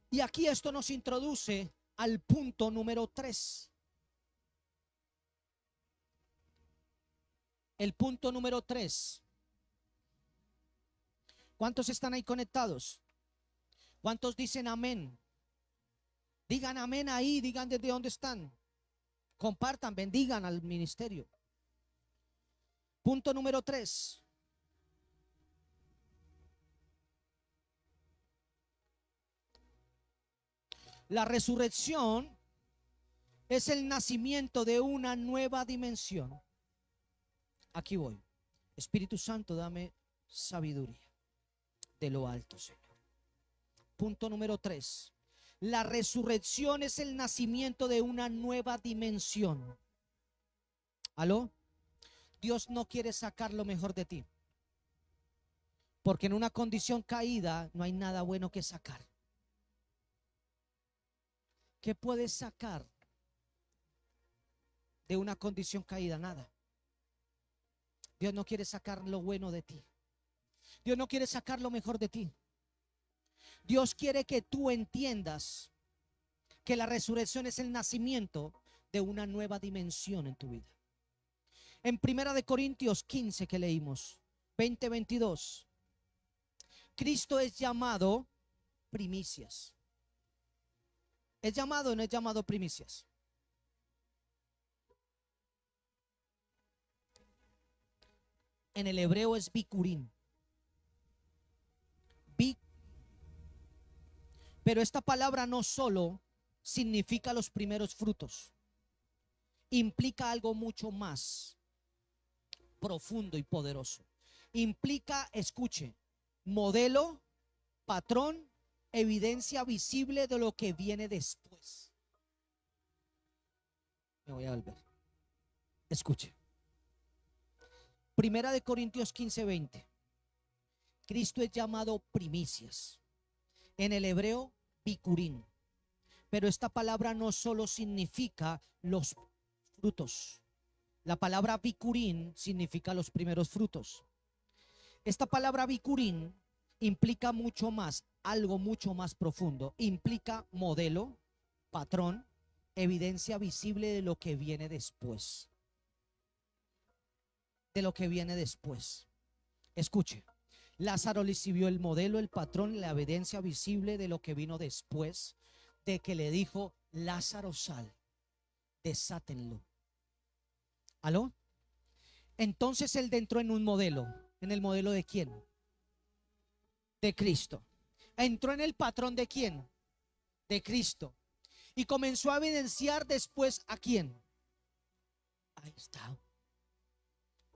Y aquí esto nos introduce al punto número 3. El punto número 3. ¿Cuántos están ahí conectados? ¿Cuántos dicen amén? Digan amén ahí, digan desde dónde están. Compartan, bendigan al ministerio. Punto número 3. La resurrección es el nacimiento de una nueva dimensión. Aquí voy. Espíritu Santo, dame sabiduría de lo alto, Señor. Punto número 3. La resurrección es el nacimiento de una nueva dimensión. ¿Aló? Dios no quiere sacar lo mejor de ti, porque en una condición caída no hay nada bueno que sacar. ¿Qué puedes sacar de una condición caída? Nada. Dios no quiere sacar lo bueno de ti. Dios no quiere sacar lo mejor de ti. Dios quiere que tú entiendas que la resurrección es el nacimiento de una nueva dimensión en tu vida. En Primera de Corintios 15 que leímos, 20-22, Cristo es llamado primicias. ¿Es llamado o no es llamado primicias? En el hebreo es bikurim. Pero esta palabra no solo significa los primeros frutos, implica algo mucho más profundo y poderoso. Implica, escuche, modelo, patrón, evidencia visible de lo que viene después. Me voy a volver. Escuche. Primera de Corintios 15-20. Cristo es llamado primicias. En el hebreo, bikurim. Pero esta palabra no solo significa los frutos. La palabra bikurim significa los primeros frutos. Esta palabra bikurim implica mucho más, algo mucho más profundo. Implica modelo, patrón, evidencia visible de lo que viene después. De lo que viene después. Escuche. Lázaro recibió el modelo, el patrón, la evidencia visible de lo que vino después de que le dijo: Lázaro, sal, desátenlo. ¿Aló? Entonces él entró en un modelo. ¿En el modelo de quién? De Cristo. Entró en el patrón de quién? De Cristo. Y comenzó a evidenciar después a quién. Ahí está.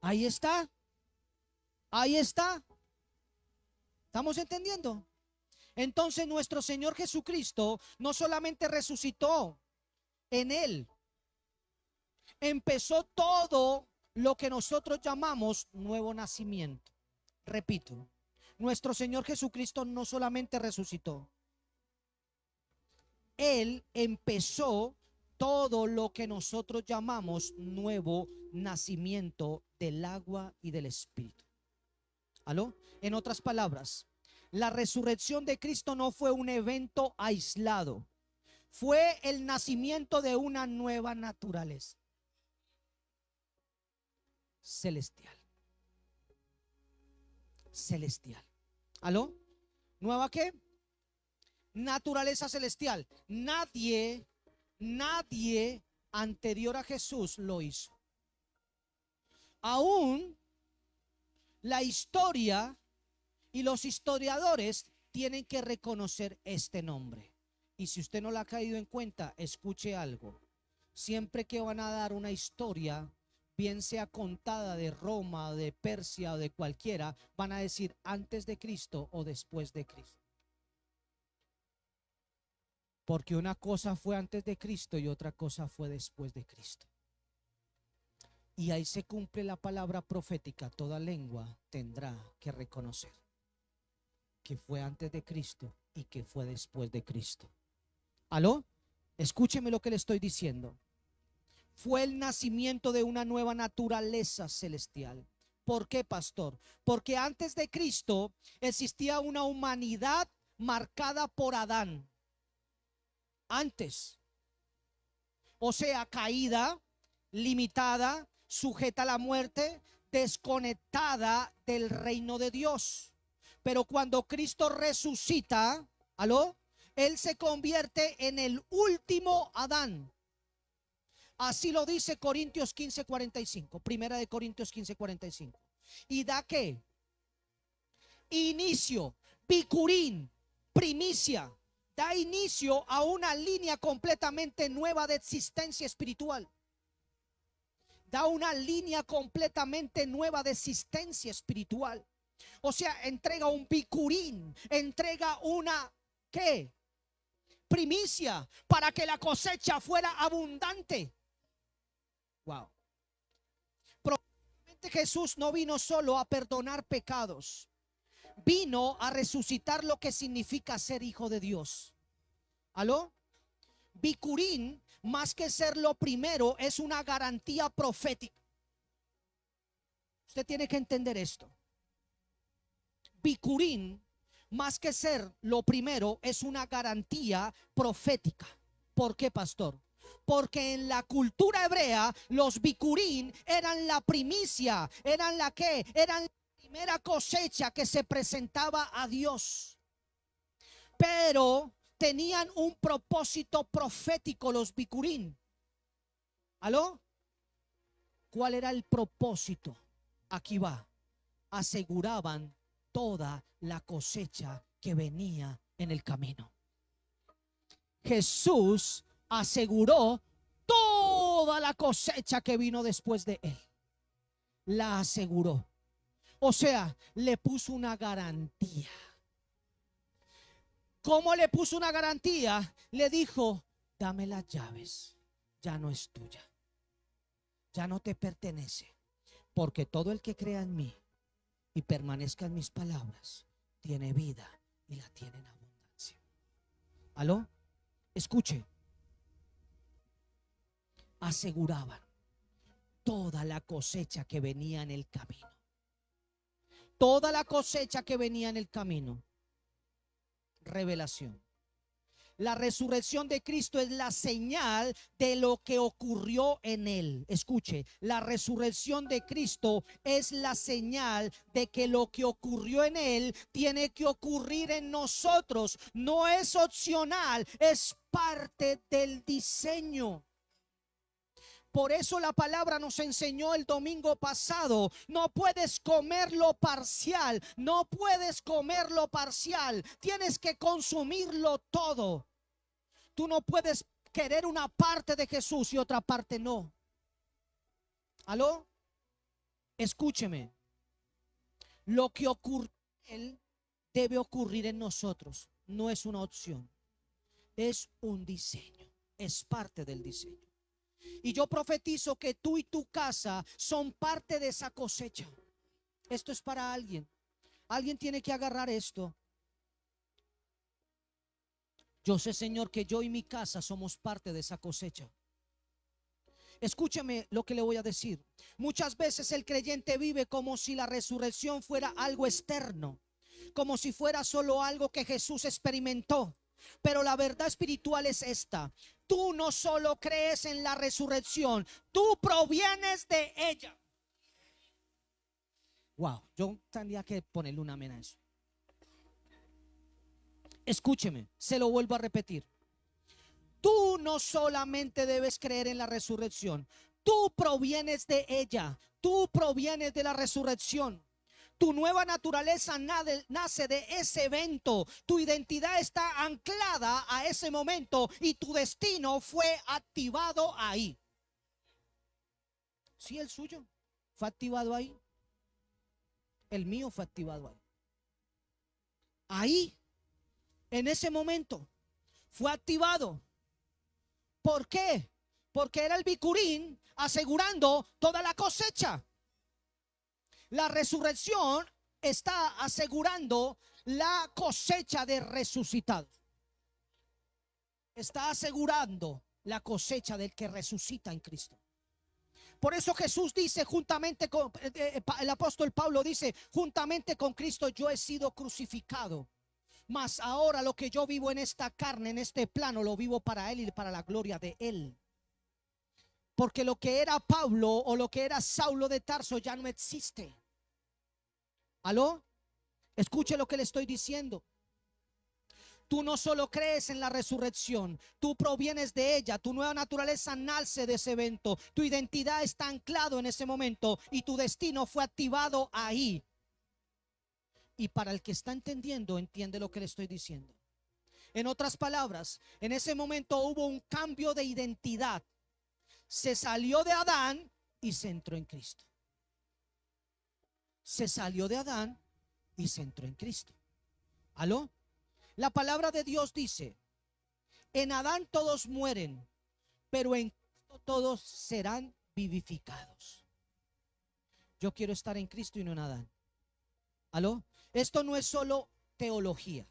Ahí está. Ahí está. ¿Estamos entendiendo? Entonces nuestro Señor Jesucristo no solamente resucitó, en Él empezó todo lo que nosotros llamamos nuevo nacimiento. Repito, nuestro Señor Jesucristo no solamente resucitó, Él empezó todo lo que nosotros llamamos nuevo nacimiento del agua y del Espíritu. ¿Aló? En otras palabras, la resurrección de Cristo no fue un evento aislado, fue el nacimiento de una nueva naturaleza celestial. Celestial. ¿Aló? ¿Nueva qué? Naturaleza celestial. Nadie anterior a Jesús lo hizo. Aún la historia y los historiadores tienen que reconocer este nombre. Y si usted no lo ha caído en cuenta, escuche algo. Siempre que van a dar una historia, bien sea contada de Roma, de Persia o de cualquiera, van a decir antes de Cristo o después de Cristo. Porque una cosa fue antes de Cristo y otra cosa fue después de Cristo. Y ahí se cumple la palabra profética: toda lengua tendrá que reconocer que fue antes de Cristo y que fue después de Cristo. ¿Aló? Escúcheme lo que le estoy diciendo. Fue el nacimiento de una nueva naturaleza celestial. ¿Por qué, pastor? Porque antes de Cristo existía una humanidad marcada por Adán. Antes. O sea, caída, limitada, sujeta a la muerte, desconectada del reino de Dios. Pero cuando Cristo resucita, ¿aló? Él se convierte en el último Adán. Así lo dice Corintios 15:45. Primera de Corintios 15:45. ¿Y da qué? Inicio, bikurim, primicia. Da inicio a una línea completamente nueva de existencia espiritual. Da una línea completamente nueva de existencia espiritual. O sea, entrega un bikurim, entrega una ¿qué? Primicia para que la cosecha fuera abundante. Wow. Probablemente Jesús no vino solo a perdonar pecados, vino a resucitar lo que significa ser hijo de Dios. ¿Aló? Bikurim, más que ser lo primero, es una garantía profética. Usted tiene que entender esto. Bikurim más que ser lo primero, es una garantía profética. ¿Por qué, pastor? Porque en la cultura hebrea los bikurín eran la primicia, eran la primera cosecha que se presentaba a Dios. Pero tenían un propósito profético los bikurín. ¿Aló? ¿Cuál era el propósito? Aquí va. Aseguraban toda la cosecha que venía en el camino. Jesús aseguró toda la cosecha que vino después de él. La aseguró. O sea, le puso una garantía. ¿Cómo le puso una garantía? Le dijo: dame las llaves, ya no es tuya, ya no te pertenece, porque todo el que crea en mí y permanezca en mis palabras tiene vida y la tiene en abundancia. ¿Aló? Escuche. Aseguraban toda la cosecha que venía en el camino. Toda la cosecha que venía en el camino. Revelación. La resurrección de Cristo es la señal de lo que ocurrió en él. Escuche, la resurrección de Cristo es la señal de que lo que ocurrió en él tiene que ocurrir en nosotros. No es opcional, es parte del diseño. Por eso la palabra nos enseñó el domingo pasado: no puedes comer lo parcial, no puedes comer lo parcial, tienes que consumirlo todo. Tú no puedes querer una parte de Jesús y otra parte no. ¿Aló? Escúcheme. Lo que ocurre en él debe ocurrir en nosotros. No es una opción, es un diseño, es parte del diseño. Y yo profetizo que tú y tu casa son parte de esa cosecha. Esto es para alguien. Alguien tiene que agarrar esto. Yo sé, Señor, que yo y mi casa somos parte de esa cosecha. Escúcheme lo que le voy a decir. Muchas veces el creyente vive como si la resurrección fuera algo externo, como si fuera solo algo que Jesús experimentó. Pero la verdad espiritual es esta: tú no solo crees en la resurrección, tú provienes de ella. Wow, yo tendría que ponerle una amén a eso. Escúcheme, se lo vuelvo a repetir. Tú no solamente debes creer en la resurrección, tú provienes de ella, tú provienes de la resurrección. Tu nueva naturaleza nace de ese evento. Tu identidad está anclada a ese momento y tu destino fue activado ahí. Sí, el suyo fue activado ahí. El mío fue activado ahí. Ahí, en ese momento, fue activado. ¿Por qué? Porque era el bicurín asegurando toda la cosecha. La resurrección está asegurando la cosecha de resucitados. Está asegurando la cosecha del que resucita en Cristo. Por eso Jesús dice, juntamente con el apóstol Pablo dice: juntamente con Cristo yo he sido crucificado, mas ahora lo que yo vivo en esta carne, en este plano, lo vivo para Él y para la gloria de Él. Porque lo que era Pablo o lo que era Saulo de Tarso ya no existe. ¿Aló? Escuche lo que le estoy diciendo. Tú no solo crees en la resurrección, tú provienes de ella. Tu nueva naturaleza nace de ese evento. Tu identidad está anclado en ese momento y tu destino fue activado ahí. Y para el que está entendiendo, entiende lo que le estoy diciendo. En otras palabras, en ese momento hubo un cambio de identidad. Se salió de Adán y se entró en Cristo. Se salió de Adán y se entró en Cristo. ¿Aló? La palabra de Dios dice: en Adán todos mueren, pero en Cristo todos serán vivificados. Yo quiero estar en Cristo y no en Adán. ¿Aló? Esto no es solo teología,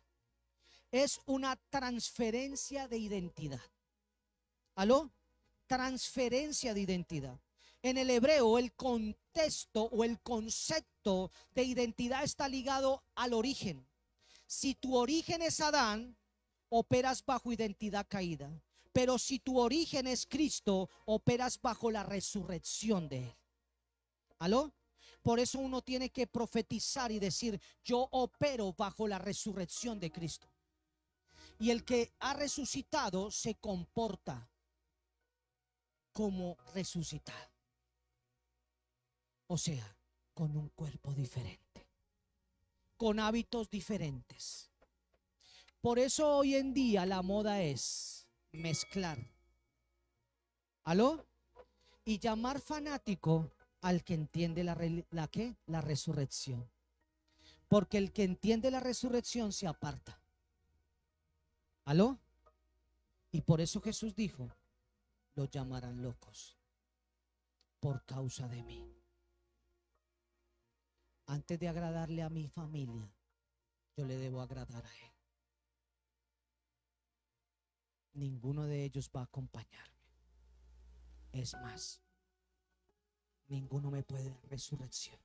es una transferencia de identidad. ¿Aló? Transferencia de identidad. En el hebreo, el contexto o el concepto de identidad está ligado al origen. Si tu origen es Adán, operas bajo identidad caída. Pero si tu origen es Cristo, operas bajo la resurrección de Él. ¿Aló? Por eso uno tiene que profetizar y decir: yo opero bajo la resurrección de Cristo. Y el que ha resucitado se comporta como resucitado. O sea, con un cuerpo diferente, con hábitos diferentes. Por eso hoy en día la moda es mezclar. ¿Aló? Y llamar fanático al que entiende la resurrección. Porque el que entiende la resurrección se aparta. ¿Aló? Y por eso Jesús dijo: los llamarán locos por causa de mí. Antes de agradarle a mi familia, yo le debo agradar a Él. Ninguno de ellos va a acompañarme. Es más, ninguno me puede dar resurrección.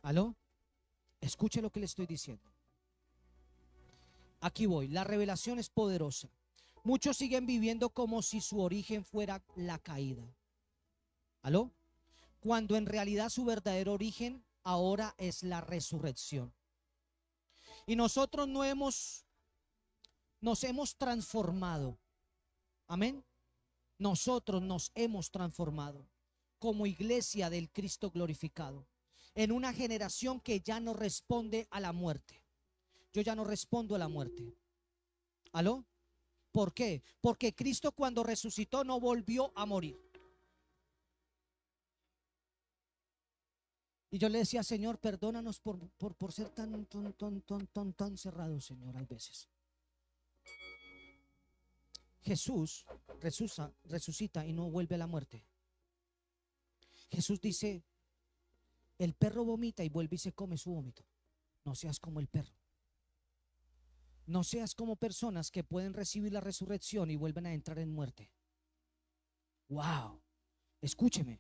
¿Aló? Escuche lo que le estoy diciendo. Aquí voy. La revelación es poderosa. Muchos siguen viviendo como si su origen fuera la caída. ¿Aló? Cuando en realidad su verdadero origen ahora es la resurrección. Y nosotros nos hemos transformado. Amén. Nosotros nos hemos transformado como iglesia del Cristo glorificado en una generación que ya no responde a la muerte. Yo ya no respondo a la muerte. ¿Aló? ¿Por qué? Porque Cristo, cuando resucitó, no volvió a morir. Y yo le decía: Señor, perdónanos por ser tan cerrados, Señor, hay veces. Jesús resucita y no vuelve a la muerte. Jesús dice: el perro vomita y vuelve y se come su vómito. No seas como el perro. No seas como personas que pueden recibir la resurrección y vuelven a entrar en muerte. Wow. Escúcheme.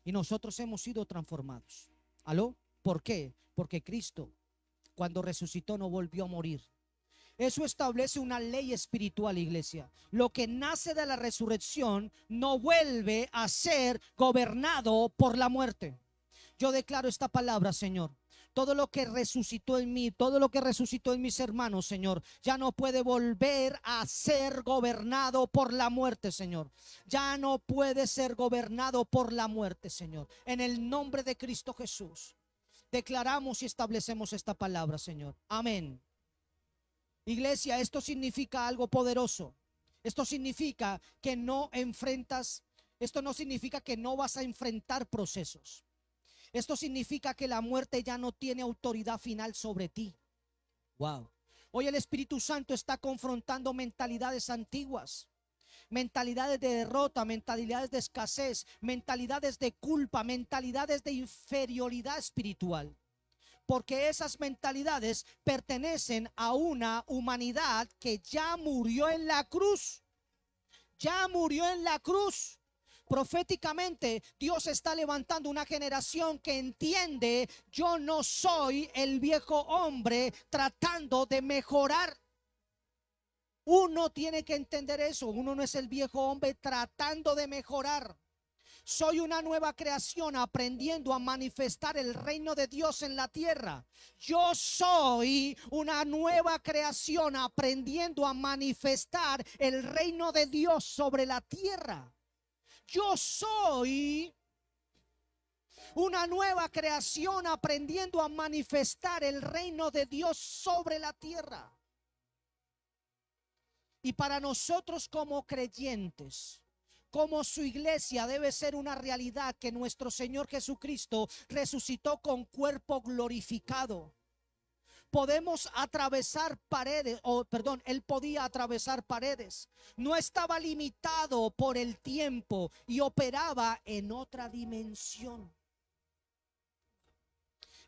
Y nosotros hemos sido transformados. ¿Aló? ¿Por qué? Porque Cristo, cuando resucitó, no volvió a morir. Eso establece una ley espiritual, iglesia. Lo que nace de la resurrección no vuelve a ser gobernado por la muerte. Yo declaro esta palabra, Señor. Todo lo que resucitó en mí, todo lo que resucitó en mis hermanos, Señor, ya no puede volver a ser gobernado por la muerte, Señor. Ya no puede ser gobernado por la muerte, Señor. En el nombre de Cristo Jesús, declaramos y establecemos esta palabra, Señor. Amén. Iglesia, esto significa algo poderoso. Esto significa que no enfrentas, esto no significa que no vas a enfrentar procesos. Esto significa que la muerte ya no tiene autoridad final sobre ti. Wow. Hoy el Espíritu Santo está confrontando mentalidades antiguas, mentalidades de derrota, mentalidades de escasez, mentalidades de culpa, mentalidades de inferioridad espiritual. Porque esas mentalidades pertenecen a una humanidad que ya murió en la cruz. Ya murió en la cruz. Proféticamente, Dios está levantando una generación que entiende: yo no soy el viejo hombre tratando de mejorar. Uno tiene que entender eso. Uno no es el viejo hombre tratando de mejorar. Soy una nueva creación aprendiendo a manifestar el reino de Dios en la tierra. Yo soy una nueva creación aprendiendo a manifestar el reino de Dios sobre la tierra. Yo soy una nueva creación aprendiendo a manifestar el reino de Dios sobre la tierra. Y para nosotros como creyentes, como su iglesia, debe ser una realidad que nuestro Señor Jesucristo resucitó con cuerpo glorificado. Podemos atravesar paredes, Él podía atravesar paredes. No estaba limitado por el tiempo y operaba en otra dimensión.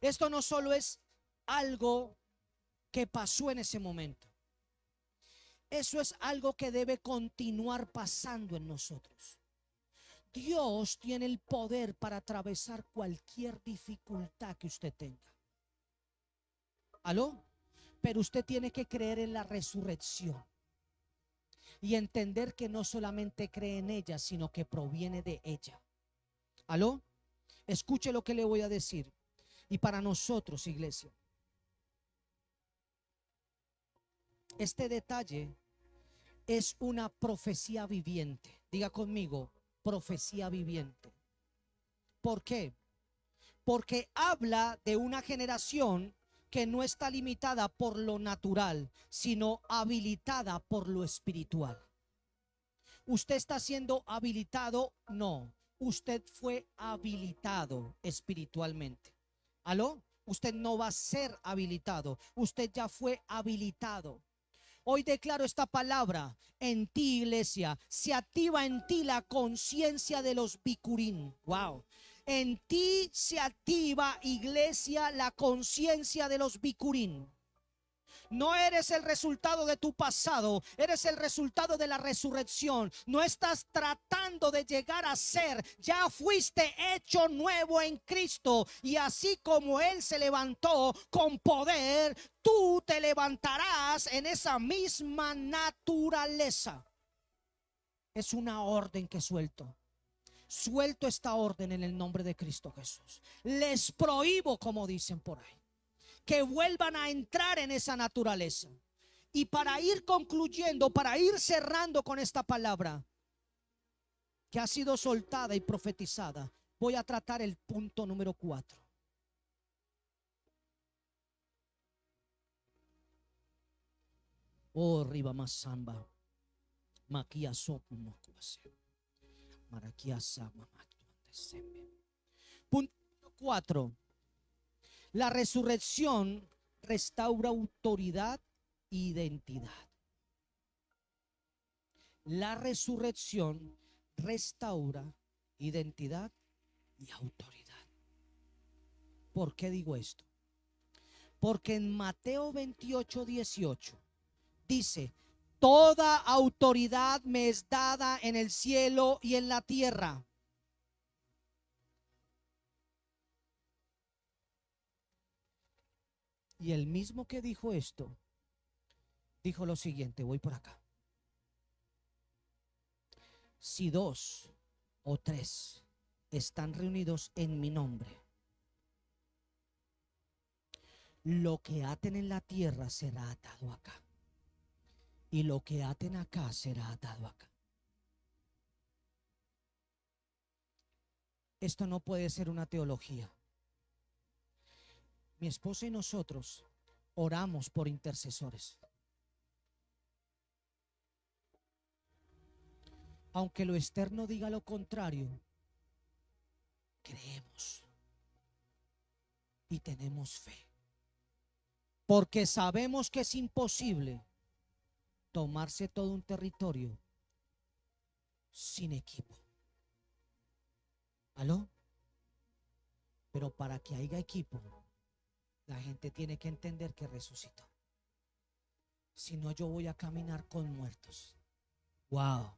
Esto no solo es algo que pasó en ese momento. Eso es algo que debe continuar pasando en nosotros. Dios tiene el poder para atravesar cualquier dificultad que usted tenga. ¿Aló? Pero usted tiene que creer en la resurrección y entender que no solamente cree en ella, sino que proviene de ella. ¿Aló? Escuche lo que le voy a decir. Y para nosotros, iglesia, este detalle es una profecía viviente. Diga conmigo, profecía viviente. ¿Por qué? Porque habla de una generación que no está limitada por lo natural, sino habilitada por lo espiritual. ¿Usted está siendo habilitado? No. Usted fue habilitado espiritualmente. ¿Aló? Usted no va a ser habilitado. Usted ya fue habilitado. Hoy declaro esta palabra en ti, iglesia. Se activa en ti la conciencia de los bicurín. Wow. En ti se activa, iglesia, la conciencia de los bicurín. No eres el resultado de tu pasado, eres el resultado de la resurrección. No estás tratando de llegar a ser, ya fuiste hecho nuevo en Cristo. Y así como Él se levantó con poder, tú te levantarás en esa misma naturaleza. Es una orden que suelto. Suelto esta orden en el nombre de Cristo Jesús. Les prohíbo, como dicen por ahí, que vuelvan a entrar en esa naturaleza. Y para ir concluyendo, para ir cerrando con esta palabra que ha sido soltada y profetizada, voy a tratar el punto número 4. Oh, riba masamba. Maquia sopo mocuase. Maraquia sama maquia. Punto 4. La resurrección restaura autoridad e identidad. La resurrección restaura identidad y autoridad. ¿Por qué digo esto? Porque en Mateo 28:18 dice: toda autoridad me es dada en el cielo y en la tierra. Y el mismo que dijo esto, dijo lo siguiente, voy por acá. Si 2 o 3 están reunidos en mi nombre, lo que aten en la tierra será atado acá, y lo que aten acá será atado acá. Esto no puede ser una teología. Mi esposa y nosotros oramos por intercesores. Aunque lo externo diga lo contrario, creemos y tenemos fe. Porque sabemos que es imposible tomarse todo un territorio sin equipo. ¿Aló? Pero para que haya equipo, la gente tiene que entender que resucitó. Si no, yo voy a caminar con muertos. Wow.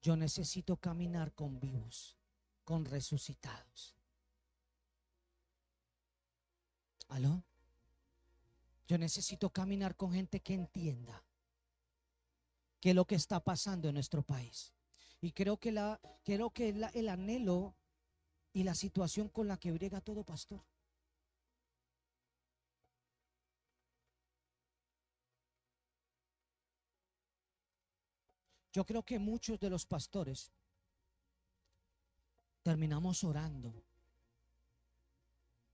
Yo necesito caminar con vivos, con resucitados. ¿Aló? Yo necesito caminar con gente que entienda qué es lo que está pasando en nuestro país. Y creo que el anhelo y la situación con la que brega todo pastor. Yo creo que muchos de los pastores terminamos orando,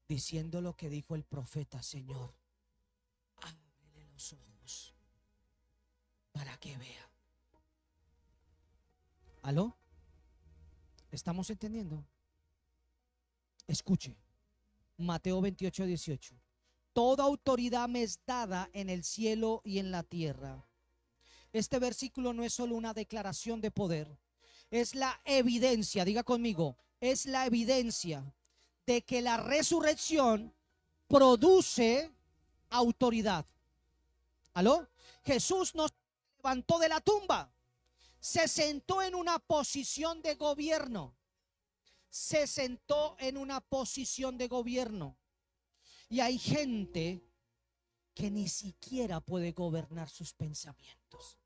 diciendo lo que dijo el profeta: Señor, ábrele los ojos para que vea. ¿Aló? ¿Estamos entendiendo? Escuche, Mateo 28:18. Toda autoridad me es dada en el cielo y en la tierra. Este versículo no es solo una declaración de poder, es la evidencia, diga conmigo, es la evidencia de que la resurrección produce autoridad. ¿Aló? Jesús no se levantó de la tumba, se sentó en una posición de gobierno. Se sentó en una posición de gobierno. Y hay gente que ni siquiera puede gobernar sus pensamientos.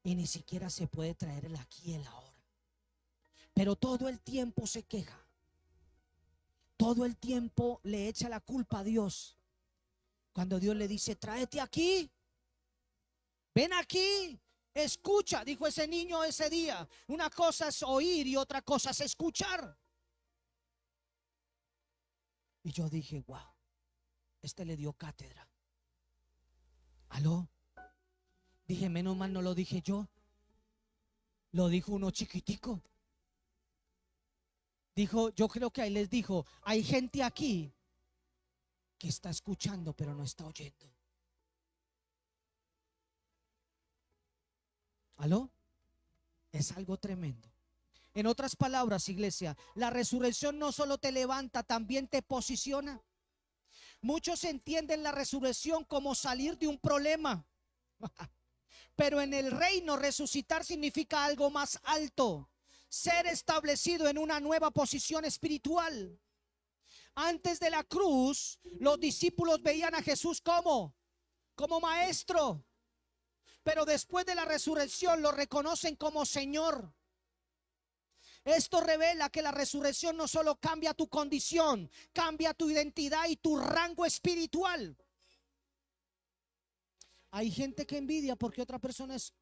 Y ni siquiera se puede traer el aquí y el ahora. Pero todo el tiempo se queja. Todo el tiempo le echa la culpa a Dios. Cuando Dios le dice, tráete aquí, ven aquí, escucha. Dijo ese niño ese día, una cosa es oír y otra cosa es escuchar. Y yo dije, wow, este le dio cátedra. ¿Aló? Dije, menos mal no lo dije yo. Lo dijo uno chiquitico. Dijo, yo creo que ahí les dijo, hay gente aquí que está escuchando pero no está oyendo. ¿Aló? Es algo tremendo. En otras palabras, iglesia, la resurrección no solo te levanta, también te posiciona. Muchos entienden la resurrección como salir de un problema. Pero en el reino resucitar significa algo más alto. Ser establecido en una nueva posición espiritual. Antes de la cruz, los discípulos veían a Jesús como maestro. Pero después de la resurrección lo reconocen como Señor. Esto revela que la resurrección no solo cambia tu condición, cambia tu identidad y tu rango espiritual. Hay gente que envidia porque otra persona es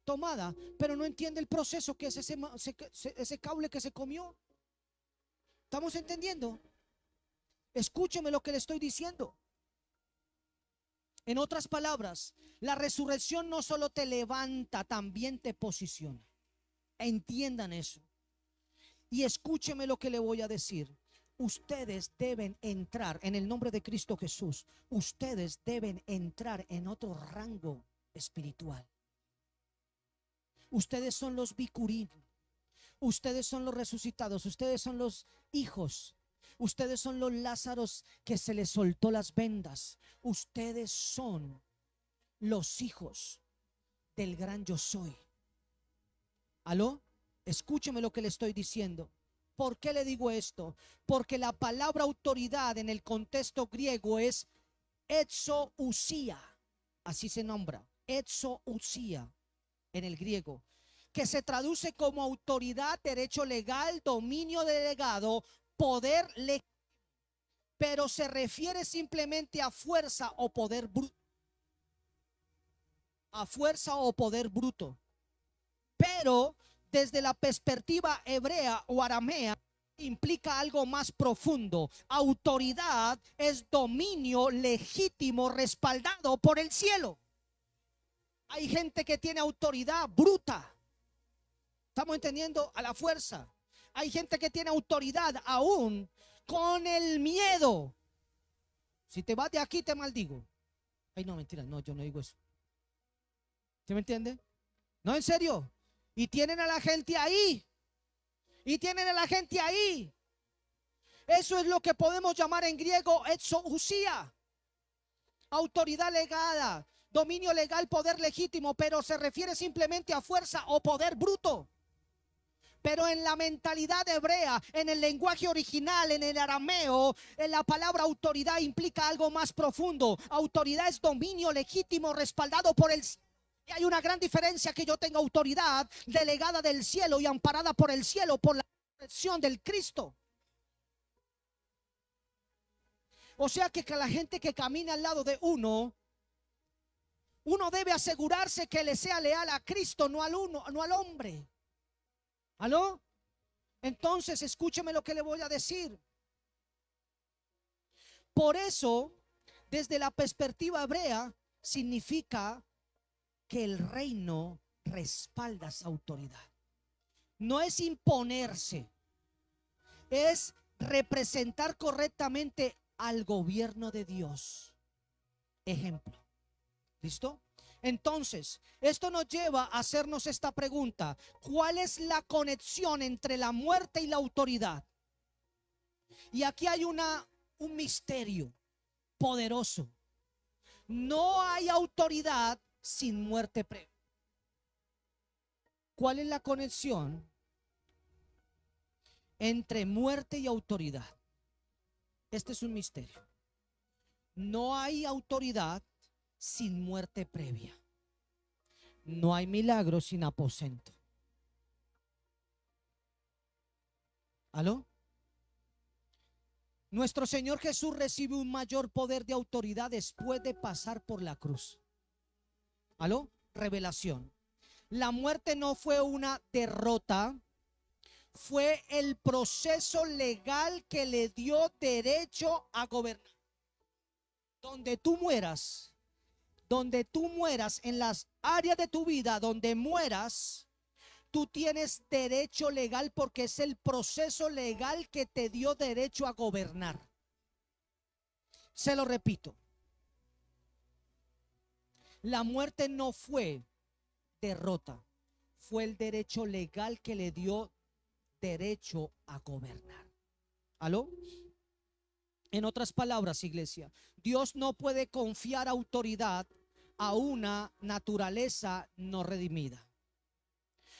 tomada, pero no entiende el proceso que es ese cable que se comió. ¿Estamos entendiendo? Escúcheme lo que le estoy diciendo. En otras palabras, la resurrección no solo te levanta, también te posiciona. Entiendan eso. Y escúcheme lo que le voy a decir. Ustedes deben entrar en el nombre de Cristo Jesús. Ustedes deben entrar en otro rango espiritual. Ustedes son los bicurín. Ustedes son los resucitados. Ustedes son los hijos. Ustedes son los Lázaros que se les soltó las vendas. Ustedes son los hijos del gran yo soy. ¿Aló? Escúcheme lo que le estoy diciendo. ¿Por qué le digo esto? Porque la palabra autoridad en el contexto griego es exousia. Así se nombra, exousia en el griego, que se traduce como autoridad, derecho legal, dominio delegado, poder legal, pero se refiere simplemente a fuerza o poder bruto. A fuerza o poder bruto. Pero desde la perspectiva hebrea o aramea implica algo más profundo. Autoridad es dominio legítimo respaldado por el cielo. Hay gente que tiene autoridad bruta. ¿Estamos entendiendo? A la fuerza. Hay gente que tiene autoridad aún con el miedo. Si te vas de aquí te maldigo. Ay, no, mentira, no, yo no digo eso. ¿Sí me entiende? No, en serio. Y tienen a la gente ahí. Y tienen a la gente ahí. Eso es lo que podemos llamar en griego exousia. Autoridad legada, dominio legal, poder legítimo, pero se refiere simplemente a fuerza o poder bruto. Pero en la mentalidad hebrea, en el lenguaje original, en el arameo, en la palabra autoridad implica algo más profundo. Autoridad es dominio legítimo respaldado por el cielo. Y hay una gran diferencia que yo tenga autoridad delegada del cielo y amparada por el cielo, por la resurrección del Cristo. O sea que la gente que camina al lado de uno debe asegurarse que le sea leal a Cristo, no al hombre. ¿Aló? Entonces escúcheme lo que le voy a decir. Por eso, desde la perspectiva hebrea, significa que el reino respalda esa autoridad. No es imponerse, es representar correctamente al gobierno de Dios. Ejemplo. ¿Listo? Entonces, esto nos lleva a hacernos esta pregunta: ¿cuál es la conexión entre la muerte y la autoridad? Y aquí hay un misterio poderoso. No hay autoridad sin muerte previa. ¿Cuál es la conexión entre muerte y autoridad? Este es un misterio. No hay autoridad sin muerte previa. No hay milagro sin aposento. ¿Aló? Nuestro Señor Jesús recibe un mayor poder de autoridad después de pasar por la cruz. ¿Aló? Revelación. La muerte no fue una derrota, fue el proceso legal que le dio derecho a gobernar. Donde tú mueras en las áreas de tu vida, donde mueras, tú tienes derecho legal porque es el proceso legal que te dio derecho a gobernar. Se lo repito. La muerte no fue derrota, fue el derecho legal que le dio derecho a gobernar. ¿Aló? En otras palabras, iglesia, Dios no puede confiar autoridad a una naturaleza no redimida.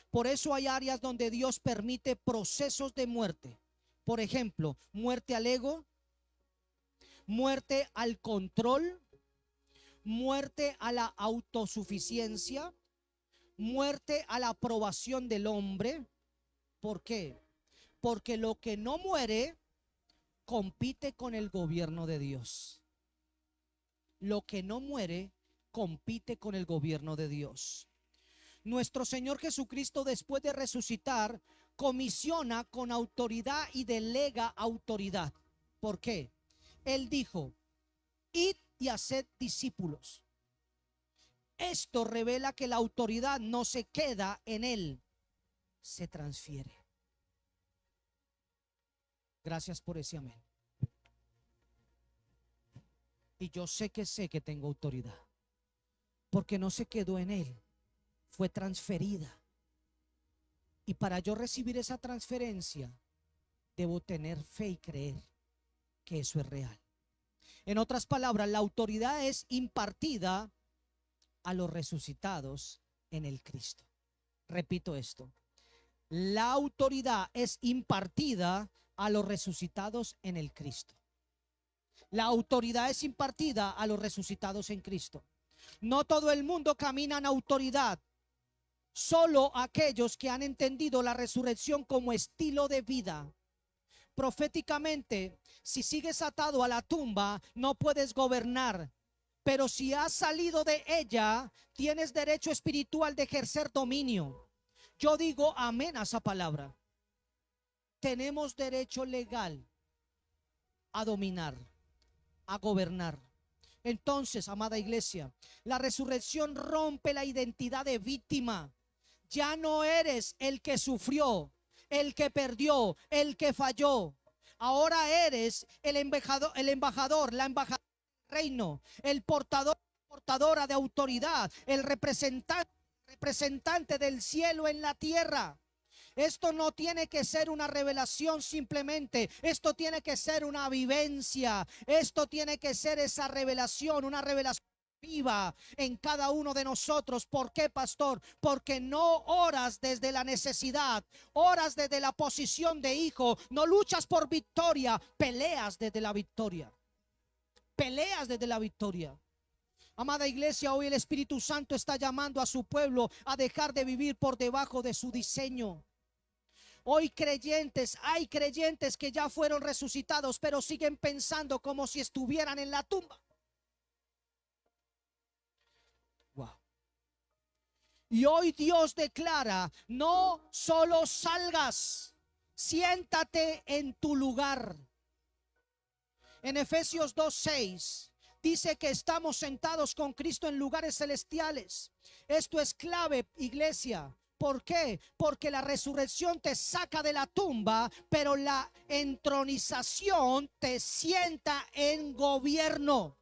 Por eso hay áreas donde Dios permite procesos de muerte. Por ejemplo, muerte al ego, muerte al control, muerte a la autosuficiencia, muerte a la aprobación del hombre. ¿Por qué? Porque lo que no muere compite con el gobierno de Dios. Lo que no muere compite con el gobierno de Dios. Nuestro Señor Jesucristo, después de resucitar, comisiona con autoridad y delega autoridad. ¿Por qué? Él dijo: id y haced discípulos. Esto revela que la autoridad no se queda en él, se transfiere. Gracias por ese amén. Y yo sé que tengo autoridad, porque no se quedó en él, fue transferida. Y para yo recibir esa transferencia, debo tener fe y creer que eso es real. En otras palabras, la autoridad es impartida a los resucitados en el Cristo. Repito esto: la autoridad es impartida a los resucitados en el Cristo. La autoridad es impartida a los resucitados en Cristo. No todo el mundo camina en autoridad, solo aquellos que han entendido la resurrección como estilo de vida. Proféticamente, si sigues atado a la tumba, no puedes gobernar. Pero si has salido de ella, tienes derecho espiritual de ejercer dominio. Yo digo amén a esa palabra. Tenemos derecho legal a dominar, a gobernar. Entonces, amada iglesia, la resurrección rompe la identidad de víctima. Ya no eres el que sufrió, el que perdió, el que falló. Ahora eres el embajador, la embajadora del reino, el portador, portadora de autoridad, el representante del cielo en la tierra. Esto no tiene que ser una revelación simplemente, esto tiene que ser una vivencia, esto tiene que ser esa revelación, una revelación viva en cada uno de nosotros. ¿Por qué, pastor? Porque no oras desde la necesidad, oras desde la posición de hijo, no luchas por victoria, peleas desde la victoria. Peleas desde la victoria. Amada iglesia, hoy el Espíritu Santo está llamando a su pueblo a dejar de vivir por debajo de su diseño. Hoy hay creyentes que ya fueron resucitados, pero siguen pensando como si estuvieran en la tumba. Wow. Y hoy Dios declara: no solo salgas, siéntate en tu lugar. En Efesios 2:6 dice que estamos sentados con Cristo en lugares celestiales. Esto es clave, iglesia. ¿Por qué? Porque la resurrección te saca de la tumba, pero la entronización te sienta en gobierno.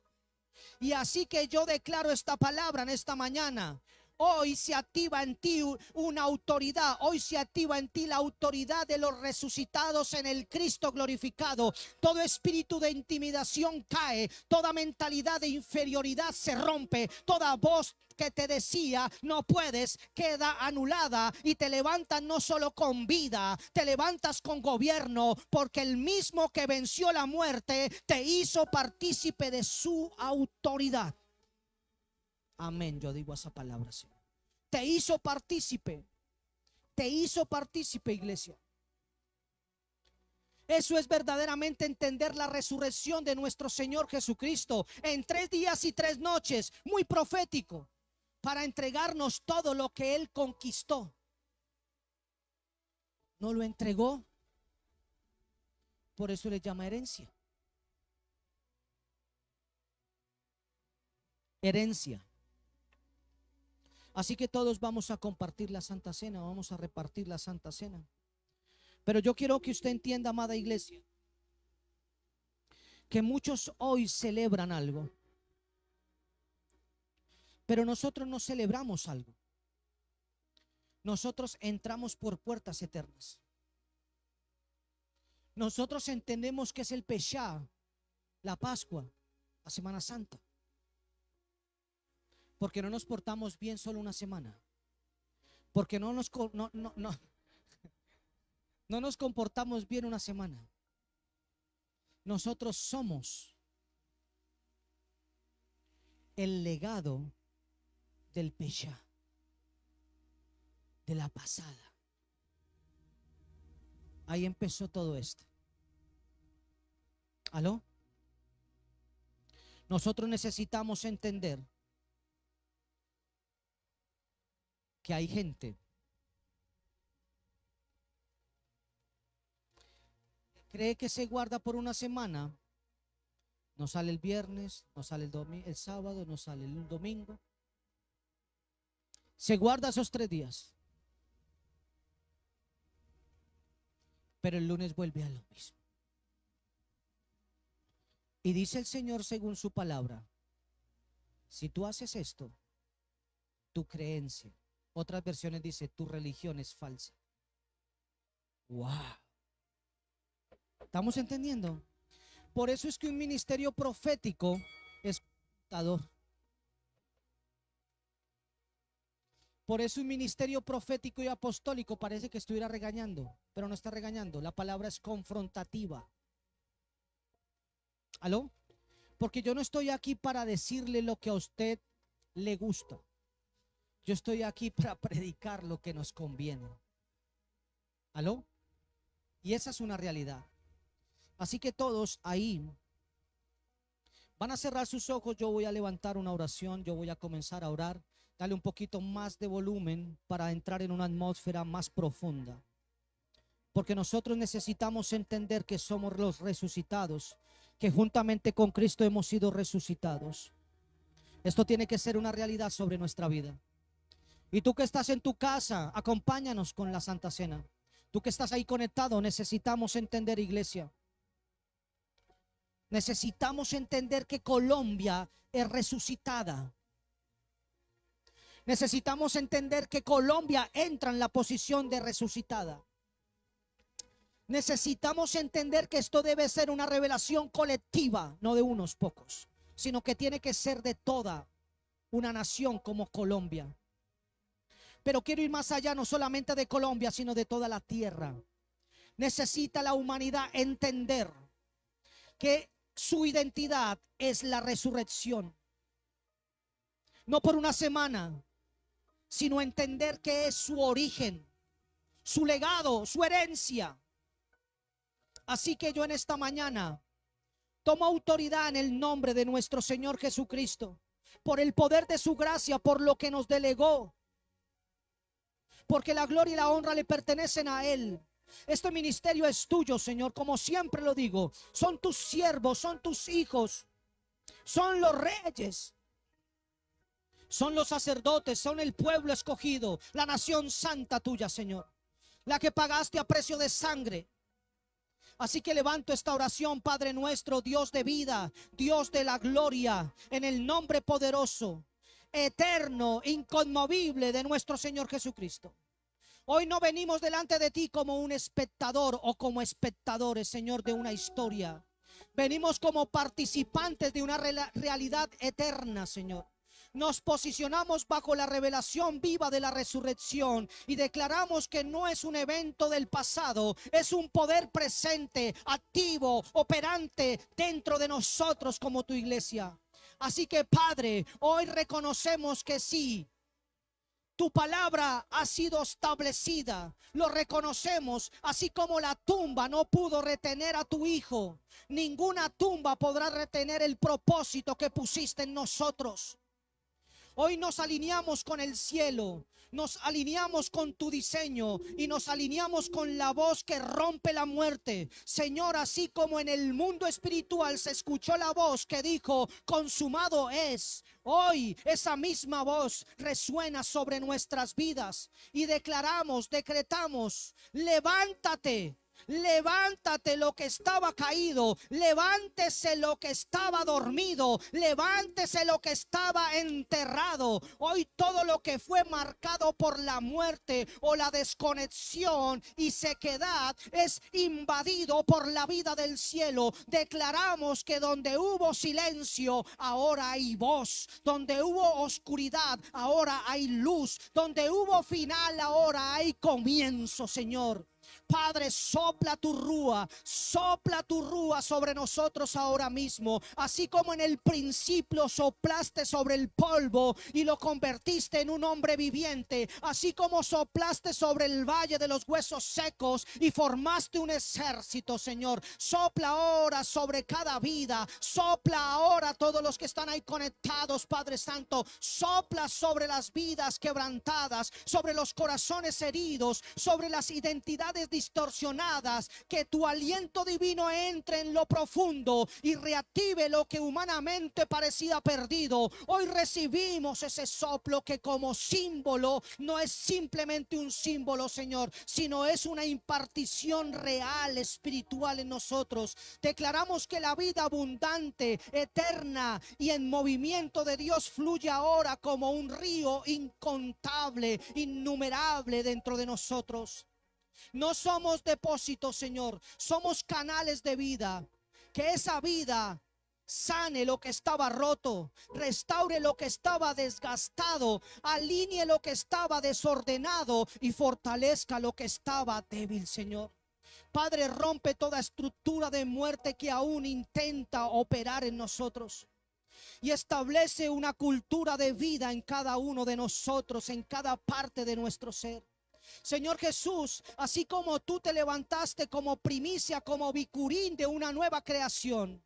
Y así que yo declaro esta palabra en esta mañana. Hoy se activa en ti una autoridad. Hoy se activa en ti la autoridad de los resucitados en el Cristo glorificado. Todo espíritu de intimidación cae. Toda mentalidad de inferioridad se rompe. Toda voz que te decía no puedes queda anulada, y te levantas no solo con vida, te levantas con gobierno, porque el mismo que venció la muerte te hizo partícipe de su autoridad. Amén, yo digo esa palabra, Señor. Te hizo partícipe, iglesia. Eso es verdaderamente entender la resurrección de nuestro Señor Jesucristo en 3 días y 3 noches, muy profético, para entregarnos todo lo que Él conquistó. No lo entregó, por eso le llama herencia. Herencia. Así que todos vamos a compartir la Santa Cena, vamos a repartir la Santa Cena. Pero yo quiero que usted entienda, amada iglesia, que muchos hoy celebran algo, pero nosotros no celebramos algo. Nosotros entramos por puertas eternas. Nosotros entendemos que es el Peshá, la Pascua, la Semana Santa, porque no nos portamos bien solo una semana, porque no nos comportamos bien una semana. Nosotros somos el legado del Peshá, de la pasada. Ahí empezó todo esto. ¿Aló? Nosotros necesitamos entender que hay gente que cree que se guarda por una semana. No sale el viernes, no sale el sábado, no sale el domingo. Se guarda esos 3 días, pero el lunes vuelve a lo mismo. Y dice el Señor según su palabra: si tú haces esto, tu creencia, otras versiones dice, tu religión es falsa. Wow. ¿Estamos entendiendo? Por eso es que un ministerio profético es contador. Por eso un ministerio profético y apostólico parece que estuviera regañando, pero no está regañando. La palabra es confrontativa. ¿Aló? Porque yo no estoy aquí para decirle lo que a usted le gusta. Yo estoy aquí para predicar lo que nos conviene. ¿Aló? Y esa es una realidad. Así que todos ahí van a cerrar sus ojos. Yo voy a levantar una oración. Yo voy a comenzar a orar. Dale un poquito más de volumen para entrar en una atmósfera más profunda. Porque nosotros necesitamos entender que somos los resucitados, que juntamente con Cristo hemos sido resucitados. Esto tiene que ser una realidad sobre nuestra vida. Y tú que estás en tu casa, acompáñanos con la Santa Cena. Tú que estás ahí conectado, necesitamos entender, iglesia. Necesitamos entender que Colombia es resucitada. Necesitamos entender que Colombia entra en la posición de resucitada. Necesitamos entender que esto debe ser una revelación colectiva, no de unos pocos, sino que tiene que ser de toda una nación como Colombia. Pero quiero ir más allá, no solamente de Colombia, sino de toda la tierra. Necesita la humanidad entender que su identidad es la resurrección. No por una semana, sino entender que es su origen, su legado, su herencia. Así que yo en esta mañana tomo autoridad en el nombre de nuestro Señor Jesucristo, por el poder de su gracia, por lo que nos delegó, porque la gloria y la honra le pertenecen a Él. Este ministerio es tuyo, Señor, como siempre lo digo. Son tus siervos, son tus hijos, son los reyes, son los sacerdotes, son el pueblo escogido, la nación santa tuya, Señor, la que pagaste a precio de sangre. Así que levanto esta oración, Padre nuestro, Dios de vida, Dios de la gloria, en el nombre poderoso eterno, inconmovible de nuestro Señor Jesucristo. Hoy no venimos delante de ti como un espectador o como espectadores, Señor, de una historia. Venimos como participantes de una realidad eterna, Señor. Nos posicionamos bajo la revelación viva de la resurrección y declaramos que no es un evento del pasado, es un poder presente, activo, operante dentro de nosotros como tu iglesia. Así que, Padre, hoy reconocemos que sí, tu palabra ha sido establecida, lo reconocemos, así como la tumba no pudo retener a tu hijo, ninguna tumba podrá retener el propósito que pusiste en nosotros. Hoy nos alineamos con el cielo, nos alineamos con tu diseño y nos alineamos con la voz que rompe la muerte. Señor, así como en el mundo espiritual se escuchó la voz que dijo, consumado es. Hoy esa misma voz resuena sobre nuestras vidas y declaramos, decretamos, levántate. Levántate lo que estaba caído, levántese lo que estaba dormido, levántese lo que estaba enterrado. Hoy todo lo que fue marcado por la muerte o la desconexión y sequedad es invadido por la vida del cielo. Declaramos que donde hubo silencio, ahora hay voz. Donde hubo oscuridad, ahora hay luz. Donde hubo final, ahora hay comienzo, Señor. Padre, sopla tu rúa sobre nosotros ahora mismo, así como en el principio soplaste sobre el polvo y lo convertiste en un hombre viviente, así como soplaste sobre el valle de los huesos secos y formaste un ejército, Señor. Sopla ahora sobre cada vida, sopla ahora todos los que están ahí conectados, Padre Santo, sopla sobre las vidas quebrantadas, sobre los corazones heridos, sobre las identidades distorsionadas, que tu aliento divino entre en lo profundo y reactive lo que humanamente parecía perdido. Hoy recibimos ese soplo que como símbolo no es simplemente un símbolo, Señor, sino es una impartición real, espiritual en nosotros. Declaramos que la vida abundante, eterna y en movimiento de Dios fluye ahora como un río incontable, innumerable dentro de nosotros. No somos depósitos, Señor, somos canales de vida. Que esa vida sane lo que estaba roto, restaure lo que estaba desgastado, alinee lo que estaba desordenado y fortalezca lo que estaba débil, Señor. Padre, rompe toda estructura de muerte que aún intenta operar en nosotros y establece una cultura de vida en cada uno de nosotros, en cada parte de nuestro ser. Señor Jesús, así como tú te levantaste como primicia, como bicurín de una nueva creación,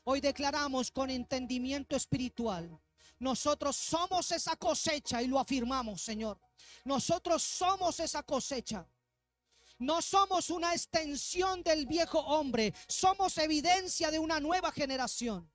hoy declaramos con entendimiento espiritual, nosotros somos esa cosecha y lo afirmamos, Señor. Nosotros somos esa cosecha. No somos una extensión del viejo hombre, somos evidencia de una nueva generación.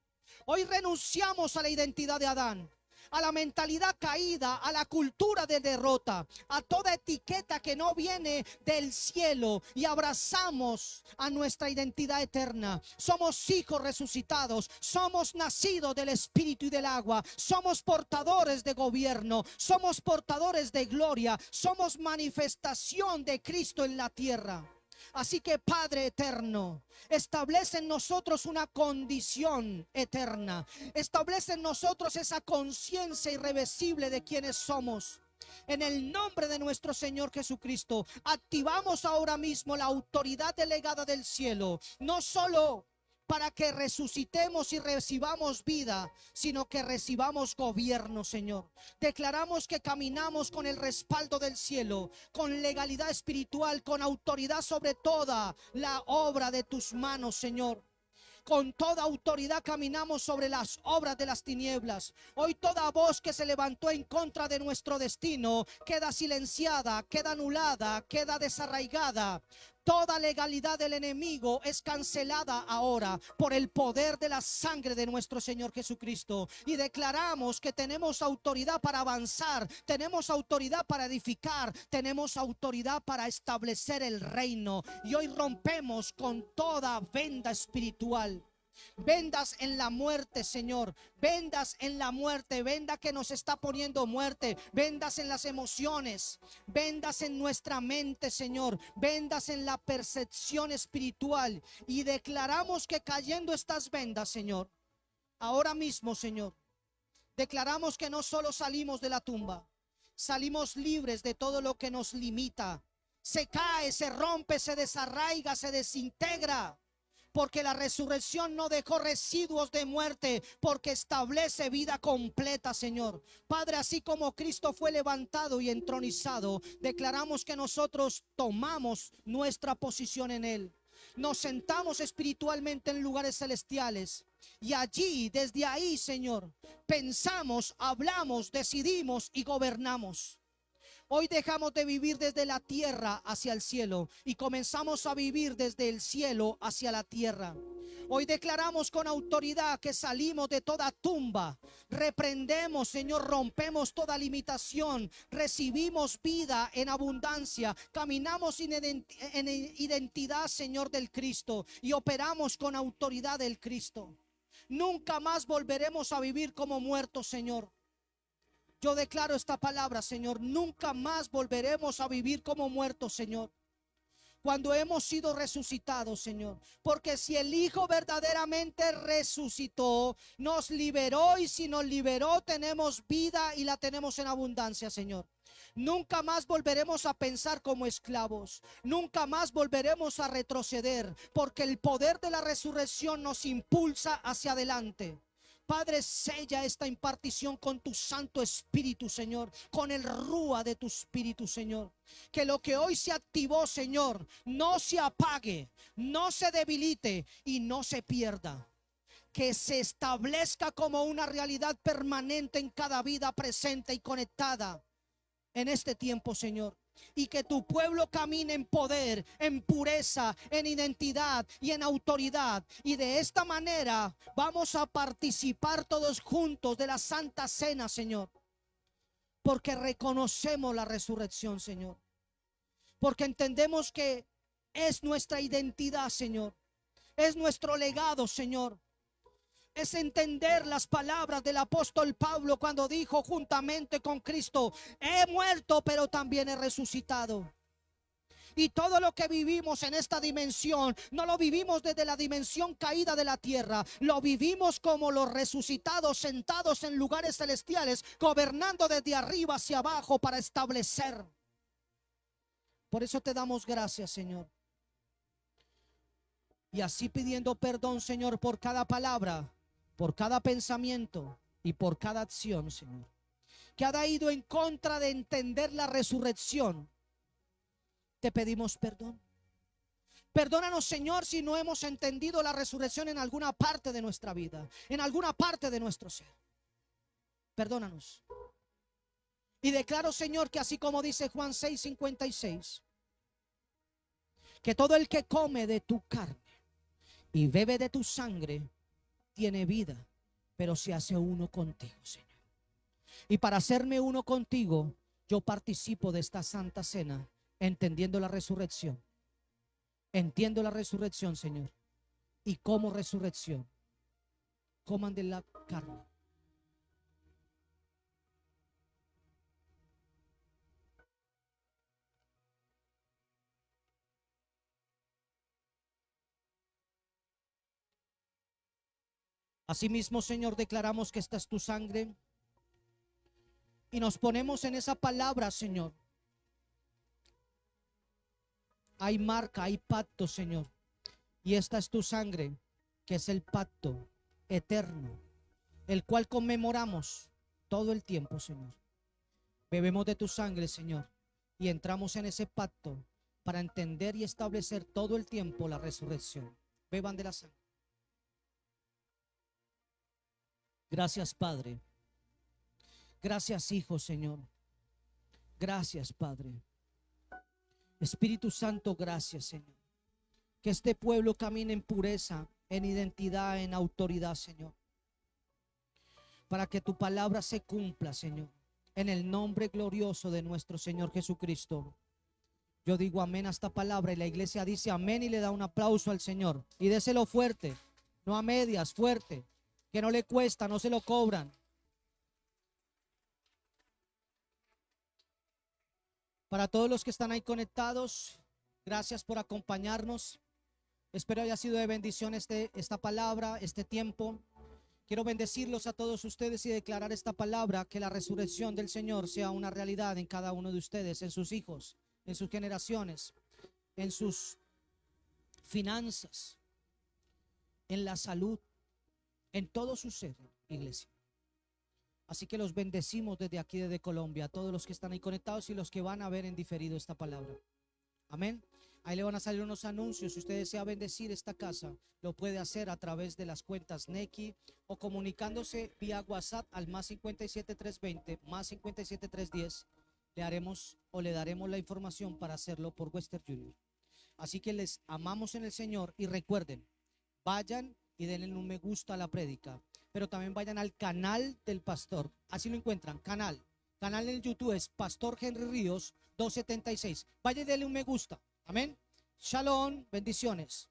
Hoy renunciamos a la identidad de Adán, a la mentalidad caída, a la cultura de derrota, a toda etiqueta que no viene del cielo y abrazamos a nuestra identidad eterna. Somos hijos resucitados, somos nacidos del Espíritu y del agua, somos portadores de gobierno, somos portadores de gloria, somos manifestación de Cristo en la tierra. Así que Padre eterno, establece en nosotros una condición eterna. Establece en nosotros esa conciencia irreversible de quienes somos. En el nombre de nuestro Señor Jesucristo, activamos ahora mismo la autoridad delegada del cielo, no solo para que resucitemos y recibamos vida, sino que recibamos gobierno, Señor. Declaramos que caminamos con el respaldo del cielo, con legalidad espiritual, con autoridad sobre toda la obra de tus manos, Señor. Con toda autoridad caminamos sobre las obras de las tinieblas. Hoy toda voz que se levantó en contra de nuestro destino queda silenciada, queda anulada, queda desarraigada. Toda legalidad del enemigo es cancelada ahora por el poder de la sangre de nuestro Señor Jesucristo. Y declaramos que tenemos autoridad para avanzar, tenemos autoridad para edificar, tenemos autoridad para establecer el reino. Y hoy rompemos con toda venda espiritual. Vendas en la muerte, Señor. Vendas en la muerte. Venda que nos está poniendo muerte. Vendas en las emociones. Vendas en nuestra mente, Señor. Vendas en la percepción espiritual. Y declaramos que cayendo estas vendas, Señor, ahora mismo, Señor, declaramos que no solo salimos de la tumba, salimos libres de todo lo que nos limita. Se cae, se rompe, se desarraiga, se desintegra. Porque la resurrección no dejó residuos de muerte, porque establece vida completa, Señor. Padre, así como Cristo fue levantado y entronizado, declaramos que nosotros tomamos nuestra posición en Él. Nos sentamos espiritualmente en lugares celestiales. Y allí, desde ahí, Señor, pensamos, hablamos, decidimos y gobernamos. Hoy dejamos de vivir desde la tierra hacia el cielo y comenzamos a vivir desde el cielo hacia la tierra. Hoy declaramos con autoridad que salimos de toda tumba. Reprendemos, Señor, rompemos toda limitación. Recibimos vida en abundancia. Caminamos en identidad, Señor, del Cristo, y operamos con autoridad del Cristo. Nunca más volveremos a vivir como muertos, Señor. Yo declaro esta palabra, Señor. Nunca más volveremos a vivir como muertos, Señor, cuando hemos sido resucitados, Señor. Porque si el Hijo verdaderamente resucitó, nos liberó, y si nos liberó, tenemos vida y la tenemos en abundancia, Señor. Nunca más volveremos a pensar como esclavos. Nunca más volveremos a retroceder, porque el poder de la resurrección nos impulsa hacia adelante. Padre, sella esta impartición con tu Santo Espíritu, Señor, con el rúa de tu Espíritu, Señor. Que lo que hoy se activó, Señor, no se apague, no se debilite y no se pierda. Que se establezca como una realidad permanente en cada vida presente y conectada en este tiempo, Señor. Y que tu pueblo camine en poder, en pureza, en identidad y en autoridad. Y de esta manera vamos a participar todos juntos de la Santa Cena, Señor. Porque reconocemos la resurrección, Señor. Porque entendemos que es nuestra identidad, Señor. Es nuestro legado, Señor. Es entender las palabras del apóstol Pablo cuando dijo juntamente con Cristo: he muerto, pero también he resucitado. Y todo lo que vivimos en esta dimensión, no lo vivimos desde la dimensión caída de la tierra. Lo vivimos como los resucitados, sentados en lugares celestiales, gobernando desde arriba hacia abajo para establecer. Por eso te damos gracias, Señor. Y así pidiendo perdón, Señor, por cada palabra, por cada pensamiento y por cada acción, Señor, que ha ido en contra de entender la resurrección. Te pedimos perdón. Perdónanos, Señor, si no hemos entendido la resurrección en alguna parte de nuestra vida, en alguna parte de nuestro ser. Perdónanos. Y declaro, Señor, que así como dice Juan 6:56, que todo el que come de tu carne y bebe de tu sangre tiene vida, pero se hace uno contigo, Señor. Y para hacerme uno contigo, yo participo de esta Santa Cena, entendiendo la resurrección. Entiendo la resurrección, Señor. Y como resurrección, coman de la carne. Asimismo, Señor, declaramos que esta es tu sangre. Y nos ponemos en esa palabra, Señor. Hay marca, hay pacto, Señor. Y esta es tu sangre, que es el pacto eterno, el cual conmemoramos todo el tiempo, Señor. Bebemos de tu sangre, Señor, y entramos en ese pacto para entender y establecer todo el tiempo la resurrección. Beban de la sangre. Gracias, Padre. Gracias, Hijo, Señor. Gracias, Padre. Espíritu Santo, gracias, Señor. Que este pueblo camine en pureza, en identidad, en autoridad, Señor. Para que tu palabra se cumpla, Señor. En el nombre glorioso de nuestro Señor Jesucristo. Yo digo amén a esta palabra y la iglesia dice amén y le da un aplauso al Señor. Y déselo fuerte. no a medias, fuerte, que no le cuesta, no se lo cobran. Para todos los que están ahí conectados, gracias por acompañarnos. Espero haya sido de bendición esta palabra, este tiempo. Quiero bendecirlos a todos ustedes y declarar esta palabra, que la resurrección del Señor sea una realidad en cada uno de ustedes, en sus hijos, en sus generaciones, en sus finanzas, en la salud, en todo su ser, iglesia. Así que los bendecimos desde aquí, desde Colombia, a todos los que están ahí conectados y los que van a ver en diferido esta palabra. Amén. Ahí le van a salir unos anuncios. Si usted desea bendecir esta casa, lo puede hacer a través de las cuentas Nequi o comunicándose vía WhatsApp al más 57320, más 57310. Le haremos o le daremos la información para hacerlo por Western Union. Así que les amamos en el Señor y recuerden, vayan y denle un me gusta a la prédica, pero también vayan al canal del pastor. Así lo encuentran, canal en YouTube es Pastor Henry Ríos 276. Vaya y denle un me gusta. Amén. Shalom, bendiciones.